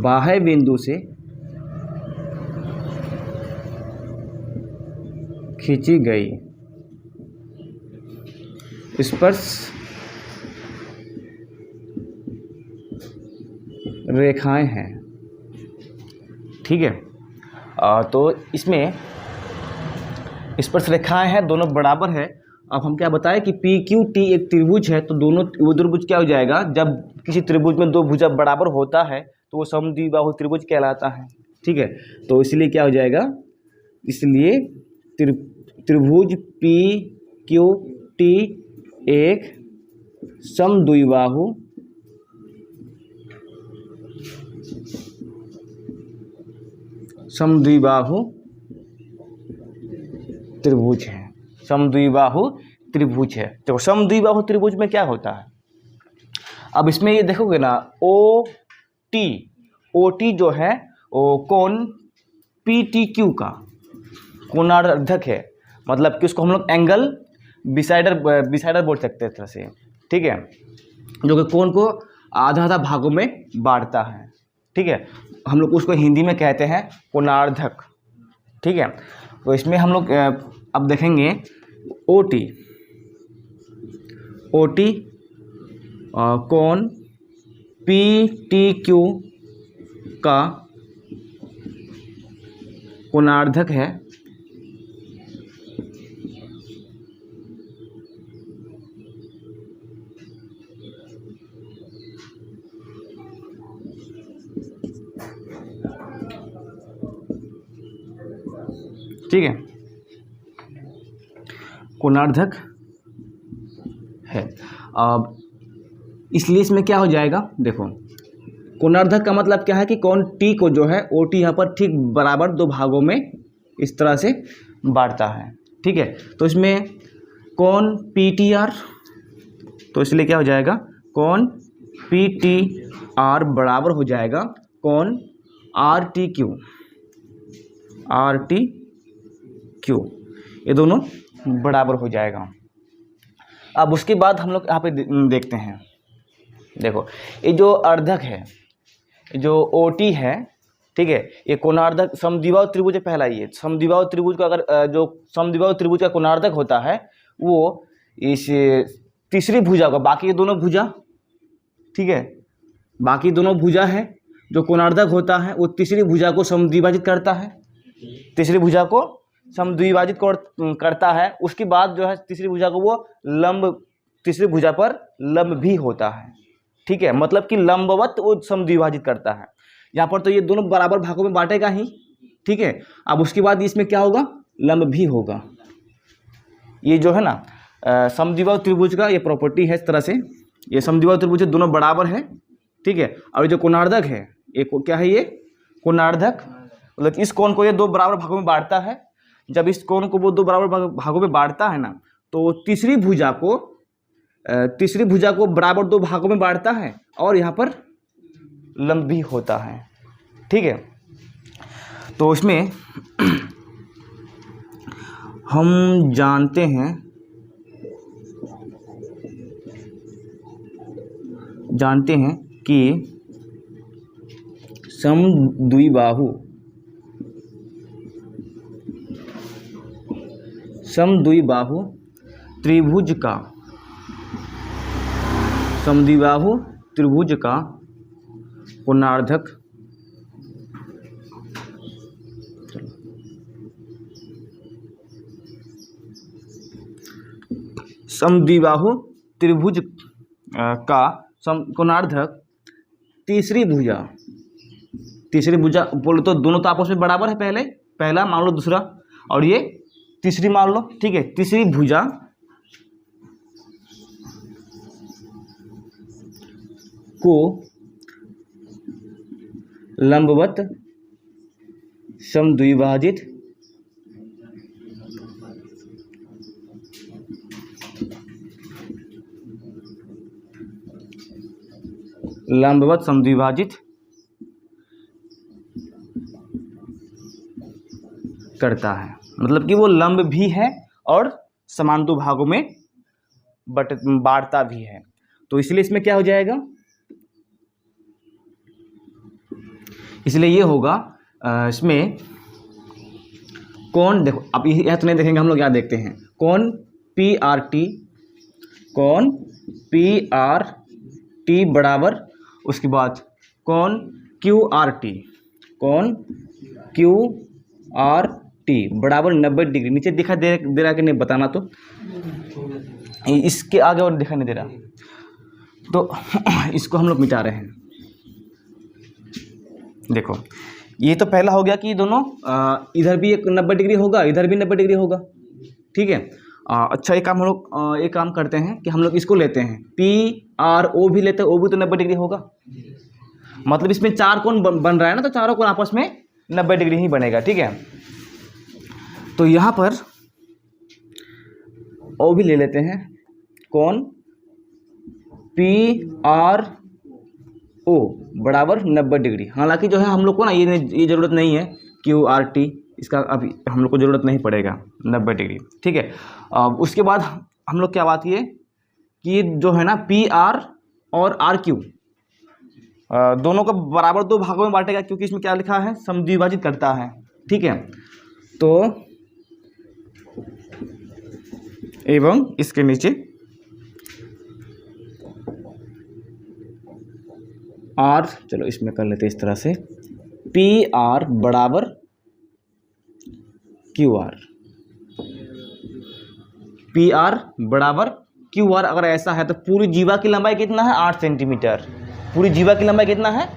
बाह्य बिंदु से खींची गई स्पर्श रेखाएं हैं, ठीक है। तो इसमें स्पर्श रेखाएं हैं, दोनों बराबर है। अब हम क्या बताएं कि PQT एक त्रिभुज है, तो दोनों वो त्रिभुज क्या हो जाएगा, जब किसी त्रिभुज में दो भुजा बराबर होता है तो वो समद्विबाहु त्रिभुज कहलाता है, ठीक है। तो इसलिए क्या हो जाएगा, इसलिए त्रिभुज PQT एक समद्विबाहु त्रिभुज है, समद्विबाहु त्रिभुज है। तो समद्विबाहु त्रिभुज में क्या होता है, अब इसमें ये देखोगे ना, OT जो है वो कोण PTQ का कोणार्धक है, मतलब कि उसको हम लोग एंगल बिसाइडर बोल सकते हैं इस तरह से, ठीक है, जो कि कोण को आधा आधा भागों में बांटता है, ठीक है। हम लोग उसको हिंदी में कहते हैं कोणार्धक, ठीक है। तो इसमें हम लोग अब देखेंगे OT कोण PTQ का कोणार्धक है, ठीक है, कोणार्धक है। अब इसलिए इसमें क्या हो जाएगा, देखो कोणार्धक का मतलब क्या है कि कोण T को जो है OT यहाँ पर ठीक बराबर दो भागों में इस तरह से बांटता है, ठीक है। तो इसमें कोण PTR, तो इसलिए क्या हो जाएगा, कोण PTR बराबर हो जाएगा कोण RTQ, ये दोनों बराबर हो जाएगा। अब उसके बाद हम लोग यहाँ पे देखते हैं, देखो ये जो अर्धक है, जो OT है, ठीक है, ये कोणार्धक समद्विबाहु त्रिभुज पहला ही है। समद्विबाहु त्रिभुज का अगर जो समद्विबाहु त्रिभुज का कोणार्धक होता है वो इस तीसरी भुजा का, बाकी ये दोनों भुजा, ठीक है, बाकी दोनों भुजा है, जो कोणार्धक होता है वो तीसरी भुजा को समद्विभाजित करता है, तीसरी भुजा को समद्विभाजित करता है। उसके बाद जो है तीसरी भुजा को वो लंब, तीसरी भुजा पर लंब भी होता है, ठीक है, मतलब कि लंबवत वो समद्विभाजित करता है। यहाँ पर तो ये दोनों बराबर भागों में बांटेगा ही, ठीक है। अब उसके बाद इसमें क्या होगा, लंब भी होगा। ये जो है ना समद्विबाहु त्रिभुज का ये प्रॉपर्टी है इस तरह से, ये समद्विबाहु त्रिभुज दोनों बराबर है, ठीक है। और जो कोणार्धक है ये क्या है, ये कोणार्धक मतलब इस कोण को ये दो बराबर भागों में बांटता है। जब इस कोण को वो दो बराबर भागों में बांटता है ना, तो तीसरी भुजा को बराबर दो भागों में बांटता है और यहाँ पर लंब भी होता है, ठीक है। तो इसमें हम जानते हैं कि समद्विबाहु त्रिभुज का कोणार्धक समद्विबाहु त्रिभुज का कोणार्धक तीसरी भुजा बोलो तो दोनों तो आपस में बराबर है, पहला मान लो, दूसरा और ये तीसरी मान लो, ठीक है। तीसरी भुजा को लंबवत समद्विभाजित करता है। मतलब कि वो लंब भी है और समान दो भागों में बांटता भी है। तो इसलिए इसमें क्या हो जाएगा, इसलिए ये होगा इसमें कौन, देखो अब यह तो नहीं देखेंगे हम लोग, यहाँ देखते हैं कौन PRT बराबर, उसके बाद कौन QRT बराबर 90 डिग्री। नीचे दिखा दे रहा कि नहीं बताना, तो इसके आगे और दिखा नहीं दे रहा, तो इसको हम लोग मिटा रहे हैं। देखो ये तो पहला हो गया कि दोनों इधर भी एक 90 डिग्री होगा, इधर भी 90 डिग्री होगा, ठीक है। अच्छा एक काम करते हैं कि हम लोग इसको लेते हैं, PRO भी लेते हैं, वो भी तो 90 डिग्री होगा। मतलब इसमें चार कोण बन रहा है ना, तो चारों कोण आपस में 90 डिग्री ही बनेगा, ठीक है। तो यहाँ पर O भी ले लेते हैं, कौन PRO बराबर 90 डिग्री। हालांकि जो है हम लोग को ना ये ज़रूरत नहीं है QRT, इसका अभी हम लोग को ज़रूरत नहीं पड़ेगा 90 डिग्री, ठीक है। उसके बाद हम लोग क्या बात किए कि जो है ना PR और RQ दोनों को बराबर दो भागों में बांटेगा, क्योंकि इसमें क्या लिखा है, समद्विभाजित करता है, ठीक है। तो एवं इसके नीचे R, चलो इसमें कर लेते हैं इस तरह से, PR बराबर QR अगर ऐसा है तो पूरी जीवा की लंबाई कितना है, 8 सेंटीमीटर। पूरी जीवा की लंबाई कितना है,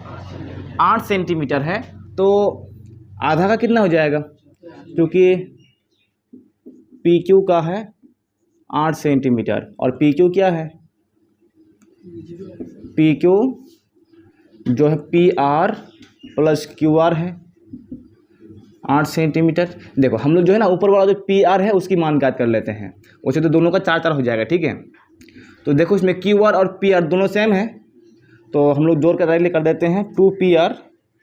8 सेंटीमीटर है। तो आधा का कितना हो जाएगा, क्योंकि PQ का है 8 सेंटीमीटर और PQ क्या है, PQ जो है PR प्लस QR है 8 सेंटीमीटर। देखो हम लोग जो है ना ऊपर वाला जो PR है उसकी मान ज्ञात कर लेते हैं, वैसे तो दोनों का 4 हो जाएगा, ठीक है। तो देखो इसमें QR और PR दोनों सेम है, तो हम लोग जोड़ कर डायरेक्टली कर देते हैं 2PR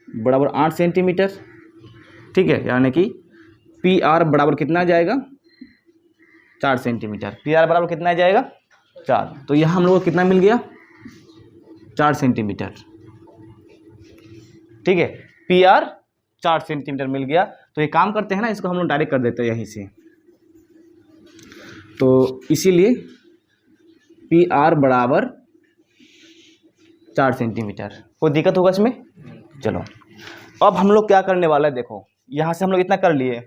बराबर 8 सेंटीमीटर, ठीक है। यानी कि PR बराबर कितना आ जाएगा, 4 सेंटीमीटर। PR बराबर कितना आ जाएगा, 4। तो यहाँ हम लोग को कितना मिल गया, 4 सेंटीमीटर, ठीक है। PR 4 सेंटीमीटर मिल गया। तो ये काम करते हैं ना, इसको हम लोग डायरेक्ट कर देते हैं यहीं से। तो इसीलिए PR बराबर 4 सेंटीमीटर। कोई दिक्कत होगा इसमें? चलो अब हम लोग क्या करने वाला है, देखो यहाँ से हम लोग इतना कर लिए,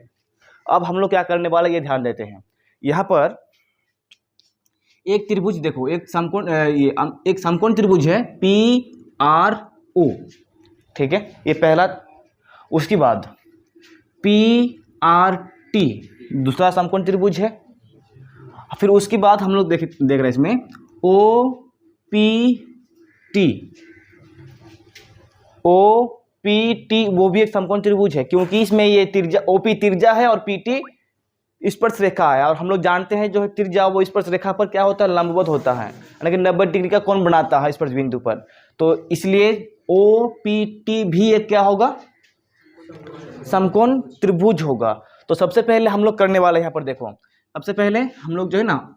अब हम लोग क्या करने वाला है ये ध्यान देते हैं। यहाँ पर एक त्रिभुज, देखो एक समकोण, ये एक समकोण त्रिभुज है PRO, ठीक है, ये पहला। उसके बाद PRT दूसरा समकोण त्रिभुज है। फिर उसके बाद हम लोग देख रहे हैं इसमें OPT वो भी एक समकोण त्रिभुज है, क्योंकि इसमें ये त्रिज्या OP त्रिज्या है और PT स्पर्श रेखा है। और हम लोग जानते हैं जो है त्रिज्या वो स्पर्श रेखा पर क्या होता है, लंबवत होता है, यानी कि 90 डिग्री का कोण बनाता है स्पर्श बिंदु पर। तो इसलिए OPT भी एक क्या होगा, समकोण त्रिभुज होगा। तो सबसे पहले हम लोग करने वाले हैं, यहाँ पर देखो सबसे पहले हम लोग जो है ना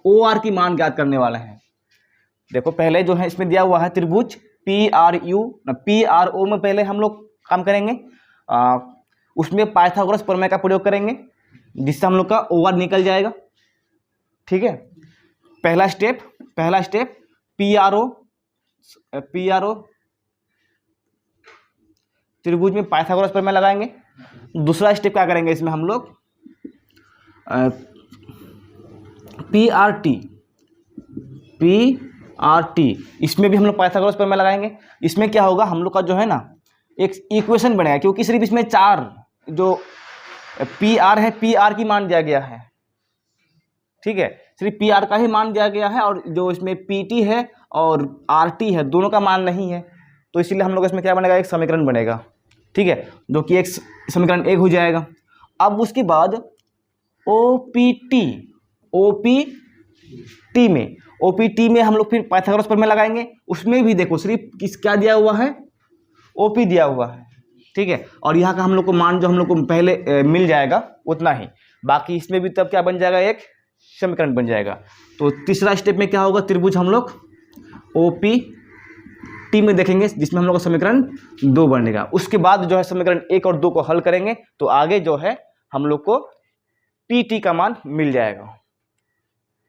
OR की मान ज्ञात करने वाले हैं। देखो पहले जो है इसमें दिया हुआ है त्रिभुज PRO में पहले हम लोग काम करेंगे, उसमें पाइथागोरस प्रमेय का प्रयोग करेंगे, जिससे हम लोग का OR निकल जाएगा, ठीक है। पहला स्टेप PRO त्रिभुज में पाइथागोरस प्रमेय लगाएंगे। दूसरा स्टेप क्या करेंगे, इसमें हम लोग PRT इसमें भी हम लोग पाइथागोरस प्रमेय लगाएंगे। इसमें क्या होगा, हम लोग का जो है ना एक इक्वेशन बनेगा, क्योंकि सिर्फ इसमें 4 जो PR है, PR की मान दिया गया है, ठीक है, सिर्फ PR का ही मान दिया गया है, और जो इसमें PT है और RT है दोनों का मान नहीं है। तो इसीलिए हम लोग इसमें क्या बनेगा, एक समीकरण बनेगा, ठीक है, जो कि एक समीकरण 1 हो जाएगा। अब उसके बाद ओपीटी में हम लोग फिर पाइथागोरस प्रमेय लगाएंगे। उसमें भी देखो सिर्फ क्या दिया हुआ है, ओपी दिया हुआ है, ठीक है, और यहाँ का हम लोग को मान जो हम लोग को पहले मिल जाएगा उतना ही, बाकी इसमें भी तब क्या बन जाएगा, एक समीकरण बन जाएगा। तो तीसरा स्टेप में क्या होगा, त्रिभुज हम लोग ओपीटी में देखेंगे, जिसमें हम लोग का समीकरण 2 बनेगा। उसके बाद जो है समीकरण 1 और 2 को हल करेंगे तो आगे जो है हम लोग को पीटी का मान मिल जाएगा,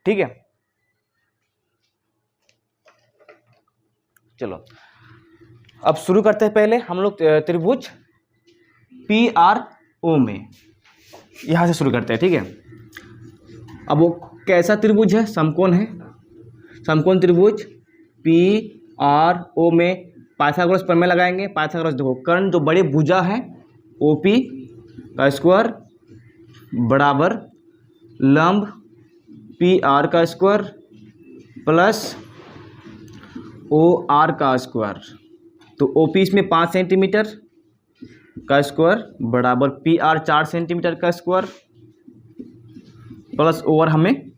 ठीक है। चलो अब शुरू करते हैं। पहले हम लोग त्रिभुज PRO में यहां से शुरू करते हैं, ठीक है। अब वो कैसा त्रिभुज है, समकोण है, समकोण त्रिभुज PRO में पाइथागोरस प्रमेय लगाएंगे। पाइथागोरस देखो, कर्ण जो बड़े भुजा है OP का स्क्वायर बराबर लंब PR का स्क्वायर प्लस OR का स्क्वायर। तो OP इसमें 5 सेंटीमीटर का स्क्वायर बराबर PR 4 सेंटीमीटर का स्क्वायर प्लस OR हमें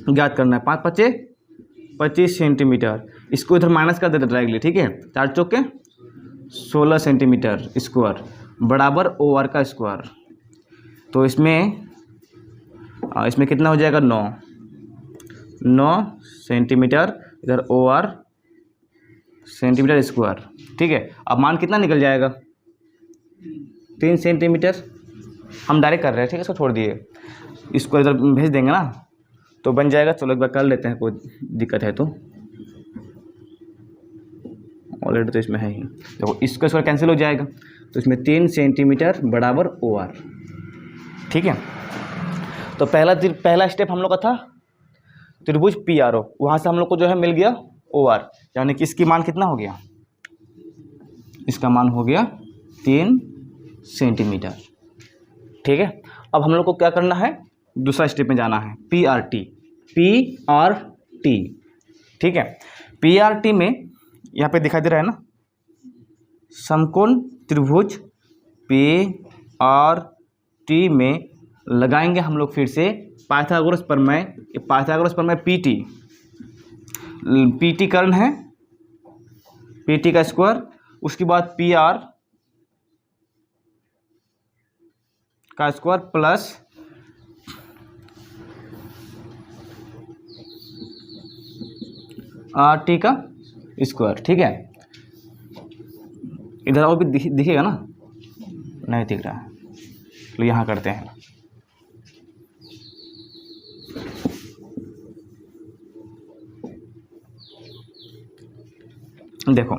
ज्ञात करना है, 5 × 5 = 25 सेंटीमीटर। इसको इधर माइनस कर देते डायरेक्टली, ठीक है, 4 चौके 16 सेंटीमीटर स्क्वायर बराबर OR का स्क्वायर। तो इसमें कितना हो जाएगा, 9 सेंटीमीटर, इधर OR सेंटीमीटर स्क्वायर, ठीक है। अब मान कितना निकल जाएगा, 3 सेंटीमीटर। हम डायरेक्ट कर रहे हैं, ठीक है, इसको छोड़ दिए, इसको इधर भेज देंगे ना तो बन जाएगा। चलो एक बार कर लेते हैं, कोई दिक्कत है तो, ऑलरेडी तो इसमें है ही। देखो इसका स्क्वायर कैंसिल हो जाएगा, तो इसमें 3 सेंटीमीटर बराबर OR, ठीक है। तो पहला स्टेप हम लोग का था त्रिभुज PRO, वहाँ से हम लोग को जो है मिल गया OR, यानी कि इसकी मान कितना हो गया, इसका मान हो गया 3 सेंटीमीटर, ठीक है। अब हम लोग को क्या करना है, दूसरा स्टेप में जाना है, PRT, ठीक है। PRT में यहाँ पे दिखाई दे रहा है ना, समकोण त्रिभुज PRT में लगाएंगे हम लोग फिर से पाइथागोरस प्रमेय। पाइथागोरस प्रमेय पीटी कर्ण है, पीटी का स्क्वायर, उसके बाद PR का स्क्वायर प्लस RT का स्क्वायर, ठीक है। इधर और भी दिखेगा ना, नहीं दिख रहा है, तो यहाँ करते हैं। देखो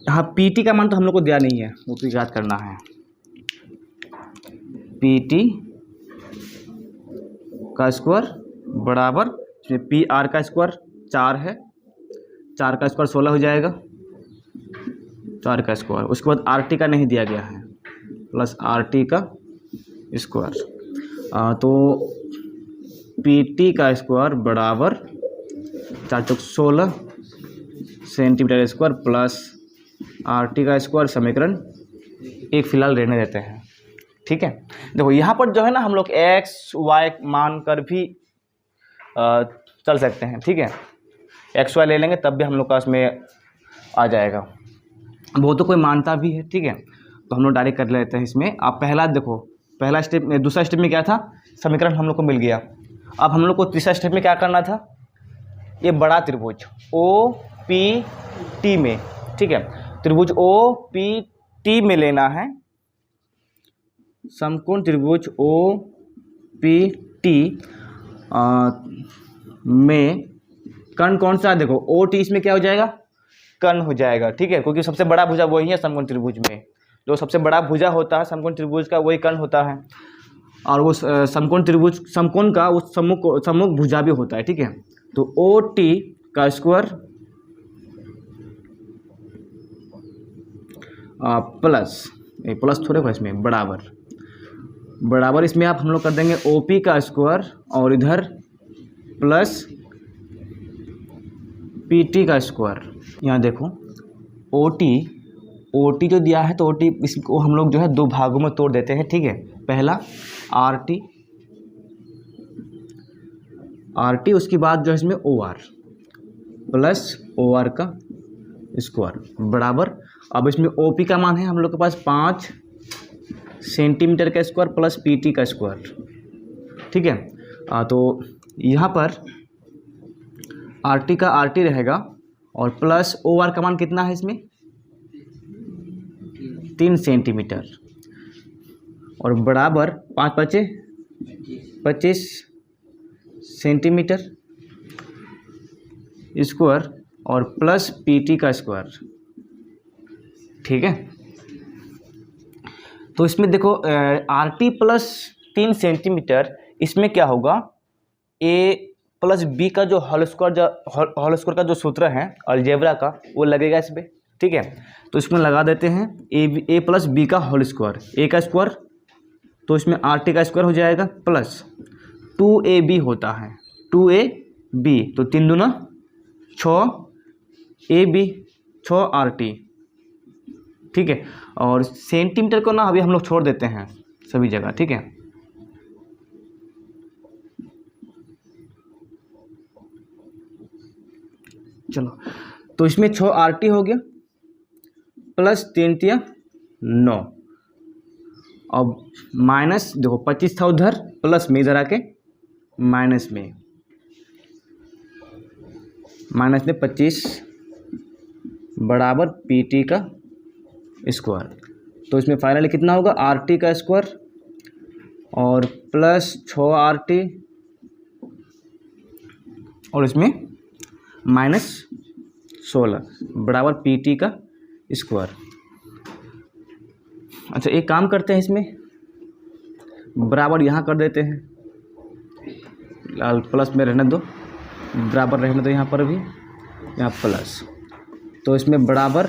यहाँ पीटी का मान तो हम लोग को दिया नहीं है, वो तो याद करना है। पीटी का स्क्वायर बराबर इसमें PR का स्क्वायर 4 है, 4 का स्क्वायर 16 हो जाएगा, 4 का स्क्वायर। उसके बाद RT का नहीं दिया गया है, प्लस RT का स्क्वायर। तो PT का स्क्वायर बराबर 4 × 16 सेंटीमीटर स्क्वायर प्लस RT का स्क्वायर। समीकरण 1 फिलहाल रहने देते हैं, ठीक है। देखो यहाँ पर जो है ना हम लोग x y मान कर भी चल सकते हैं, ठीक है, x y ले लेंगे तब भी हम लोग का उसमें आ जाएगा। वो तो कोई मानता भी है, ठीक है, तो हम लोग डायरेक्ट कर लेते हैं इसमें। आप पहला देखो, पहला स्टेप में, दूसरा स्टेप में क्या था, समीकरण हम लोग को मिल गया। अब हम लोग को तीसरा स्टेप में क्या करना था, ये बड़ा त्रिभुज OPT में, ठीक है, त्रिभुज OPT में लेना है, समकोण त्रिभुज OPT में कर्ण कौन सा है, देखो OT इसमें क्या हो जाएगा, कर्ण हो जाएगा, ठीक है, क्योंकि सबसे बड़ा भुजा वही है समकोण त्रिभुज में, जो सबसे बड़ा भुजा होता है समकोण त्रिभुज का वही कर्ण होता है, और वो समकोण त्रिभुज, समकोण का वो सम्मुख भुजा भी होता है, ठीक है। तो OT का स्क्वायर प्लस थोड़े को इसमें बराबर इसमें आप हम लोग कर देंगे OP का स्क्वायर और इधर प्लस PT का स्क्वायर। यहाँ देखो ओ टी जो दिया है तो ओ टी इसको हम लोग जो है दो भागों में तोड़ देते हैं, ठीक है। पहला आर टी, उसके बाद जो है इसमें O R plus O R का स्क्वायर बराबर, अब इसमें ओ पी का मान है हम लोग के पास 5 सेंटीमीटर का स्क्वायर प्लस पी टी का स्क्वायर, ठीक है। तो यहाँ पर आर टी का आर टी रहेगा और प्लस ओ आर का मान कितना है इसमें 3 सेंटीमीटर और बराबर 5 × 5 = 25 सेंटीमीटर स्क्वायर और प्लस पीटी का स्क्वायर, ठीक है। तो इसमें देखो आर टी प्लस 3 सेंटीमीटर, इसमें क्या होगा ए प्लस बी का जो होल स्क्वायर का जो सूत्र है अलजेब्रा का वो लगेगा इस पर, ठीक है। तो इसमें लगा देते हैं ए प्लस बी का होल स्क्वायर, ए का स्क्वायर तो इसमें आर टी का स्क्वायर हो जाएगा प्लस 2ab होता है 2ab, तो 3 दूना 6ab 6RT, ठीक है। और सेंटीमीटर को ना अभी हम लोग छोड़ देते हैं सभी जगह, ठीक है। चलो तो इसमें 6RT हो गया प्लस 3 × 9, अब माइनस देखो 25 था उधर प्लस में इधर आके माइनस में 25 बराबर पीटी का स्क्वायर, तो इसमें फाइनली कितना होगा आरटी का स्क्वायर और प्लस 6RT और इसमें -16 बराबर पीटी का स्क्वायर। अच्छा एक काम करते हैं, इसमें बराबर यहाँ कर देते हैं, प्लस में रहने दो, बराबर रहने दो यहाँ पर भी, यहाँ प्लस, तो इसमें बराबर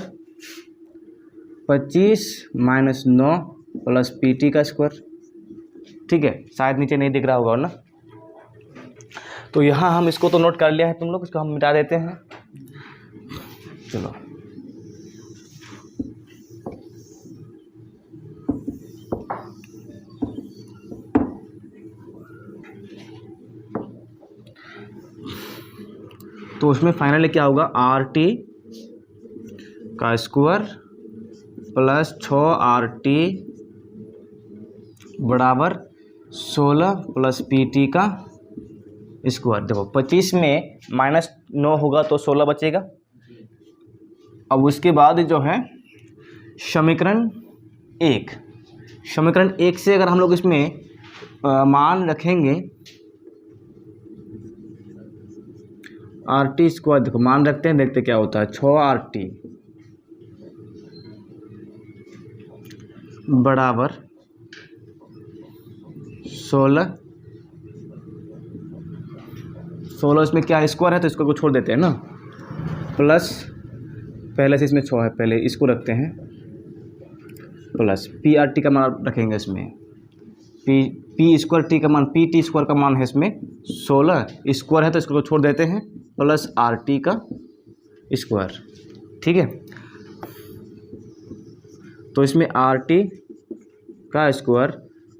25 - 9 प्लस पीटी का स्क्वायर, ठीक है। शायद नीचे नहीं दिख रहा होगा ना, तो यहाँ हम इसको तो नोट कर लिया है तुम लोग, इसको हम मिटा देते हैं। चलो तो उसमें फाइनली क्या होगा RT का स्क्वायर प्लस 6RT बराबर 16 प्लस PT का स्क्वायर। देखो 25 में -9 होगा तो 16 बचेगा। अब उसके बाद जो है समीकरण 1 से अगर हम लोग इसमें मान रखेंगे RT स्क्वायर, देखो मान रखते हैं, देखते क्या होता है 6RT बराबर 16 इसमें क्या स्क्वायर है तो इसको छोड़ देते हैं ना, प्लस पहले से इसमें 6 है, पहले इसको रखते हैं प्लस PRT का मान रखेंगे इसमें, P स्क्वायर T का मान PT स्क्वायर का मान है इसमें 16 स्क्वायर है तो इसको छोड़ देते हैं प्लस RT का स्क्वायर, ठीक है। तो इसमें RT का स्क्वायर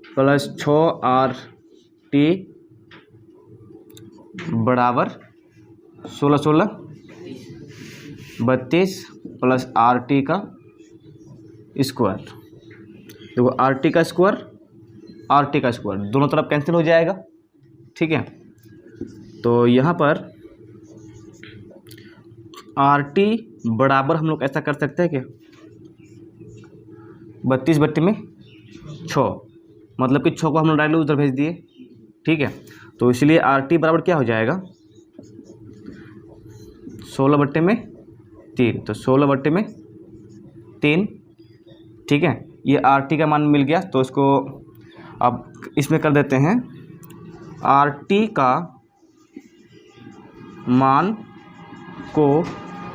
प्लस 6RT बराबर 16 32 प्लस RT का स्क्वायर। देखो RT का स्क्वायर दोनों तरफ कैंसिल हो जाएगा, ठीक है। तो यहाँ पर RT बराबर हम लोग ऐसा कर सकते हैं कि 32/6 मतलब कि 6 को हम लोग डायरेक्टली उधर भेज दिए, ठीक है। तो इसलिए RT बराबर क्या हो जाएगा 16/3, तो 16/3, ठीक है। ये RT का मान मिल गया, तो इसको अब इसमें कर देते हैं RT का मान को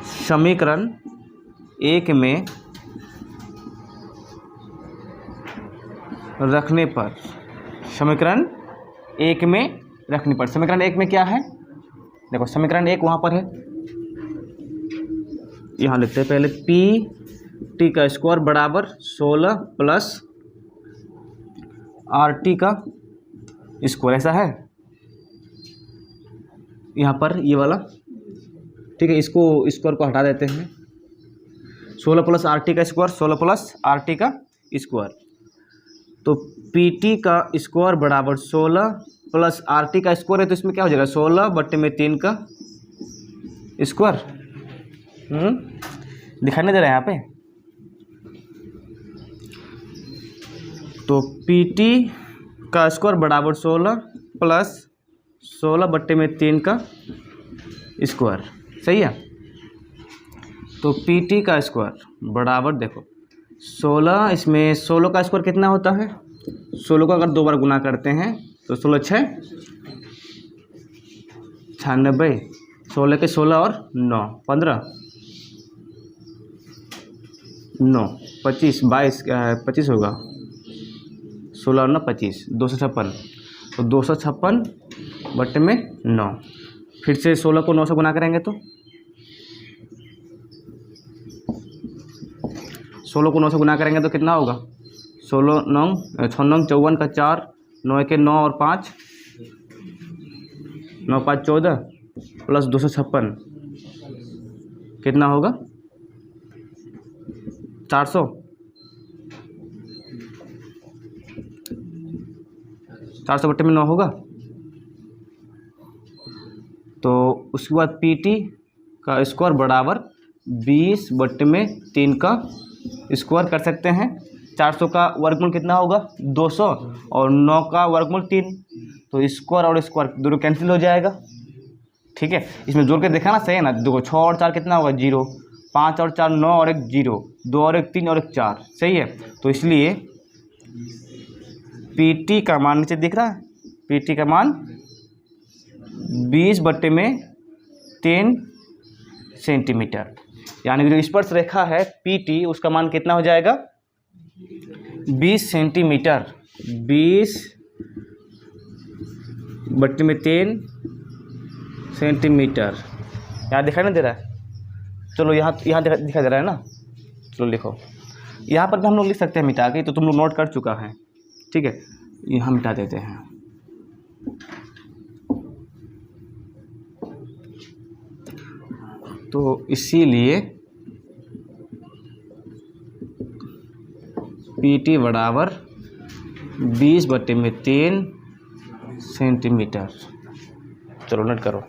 समीकरण 1 में रखने पर, समीकरण 1 क्या है, देखो समीकरण 1 वहाँ पर है, यहाँ लिखते हैं पहले पी टी का स्क्वायर बराबर 16 प्लस आर टी का स्क्वायर, ऐसा है यहाँ पर ये वाला। ठीक है, इसको स्क्वायर को हटा देते हैं। 16 प्लस आर टी का स्क्वायर, 16 प्लस आर टी का स्क्वायर, तो पी टी का स्क्वायर बराबर 16 प्लस आर टी का स्क्वायर है, तो इसमें क्या हो जाएगा 16/3 का स्क्वायर। दिखाई नहीं दे रहा है यहाँ पे। तो पी टी का स्क्वायर बराबर 16 प्लस 16/3 का स्क्वायर, सही है। तो पी टी का स्क्वायर बराबर देखो 16, इसमें 16 का स्क्वायर कितना होता है, 16 को अगर 2 बार गुना करते हैं तो 16 6 96, 16 के 16 और 9 15 9 25 22 25 होगा, 16 और 9 25, 256, तो 256/9। फिर से 16 को 9 से गुना करेंगे तो 16 को 9 से गुना करेंगे तो कितना होगा, 16 9 6 9 54 का 4, 9 के 9 और 5, 9 5 14 प्लस 256 कितना होगा 400, 400/9 होगा। तो उसके बाद पी टी का स्क्वायर बराबर 20/3 का स्क्वायर कर सकते हैं। 400 का वर्गमूल कितना होगा 200 और 9 का वर्गमूल 3, तो स्क्वायर और स्क्वायर दोनों कैंसिल हो जाएगा। ठीक है, इसमें जोड़ के देखा ना, सही है ना। देखो 6 और 4 कितना होगा 0, 5 और 4 9 और 1 0, 2 और 1 3 और 1 4, सही है। तो इसलिए पी टी का मान नीचे दिख रहा है, पी टी का मान 20/3 सेंटीमीटर, यानी जो स्पर्श रेखा है पी टी उसका मान कितना हो जाएगा 20 सेंटीमीटर, 20/3 सेंटीमीटर। यहाँ दिखाई नहीं दे रहा है, चलो यहाँ दिखाई दे रहा है ना, चलो लिखो। यहाँ पर भी हम लोग लिख सकते हैं मिटा के, तो तुम लोग नोट कर चुका है। ठीक है, यहाँ मिटा देते हैं। तो इसीलिए पी टी बराबर 20/3 सेंटीमीटर। चलो नोट करो।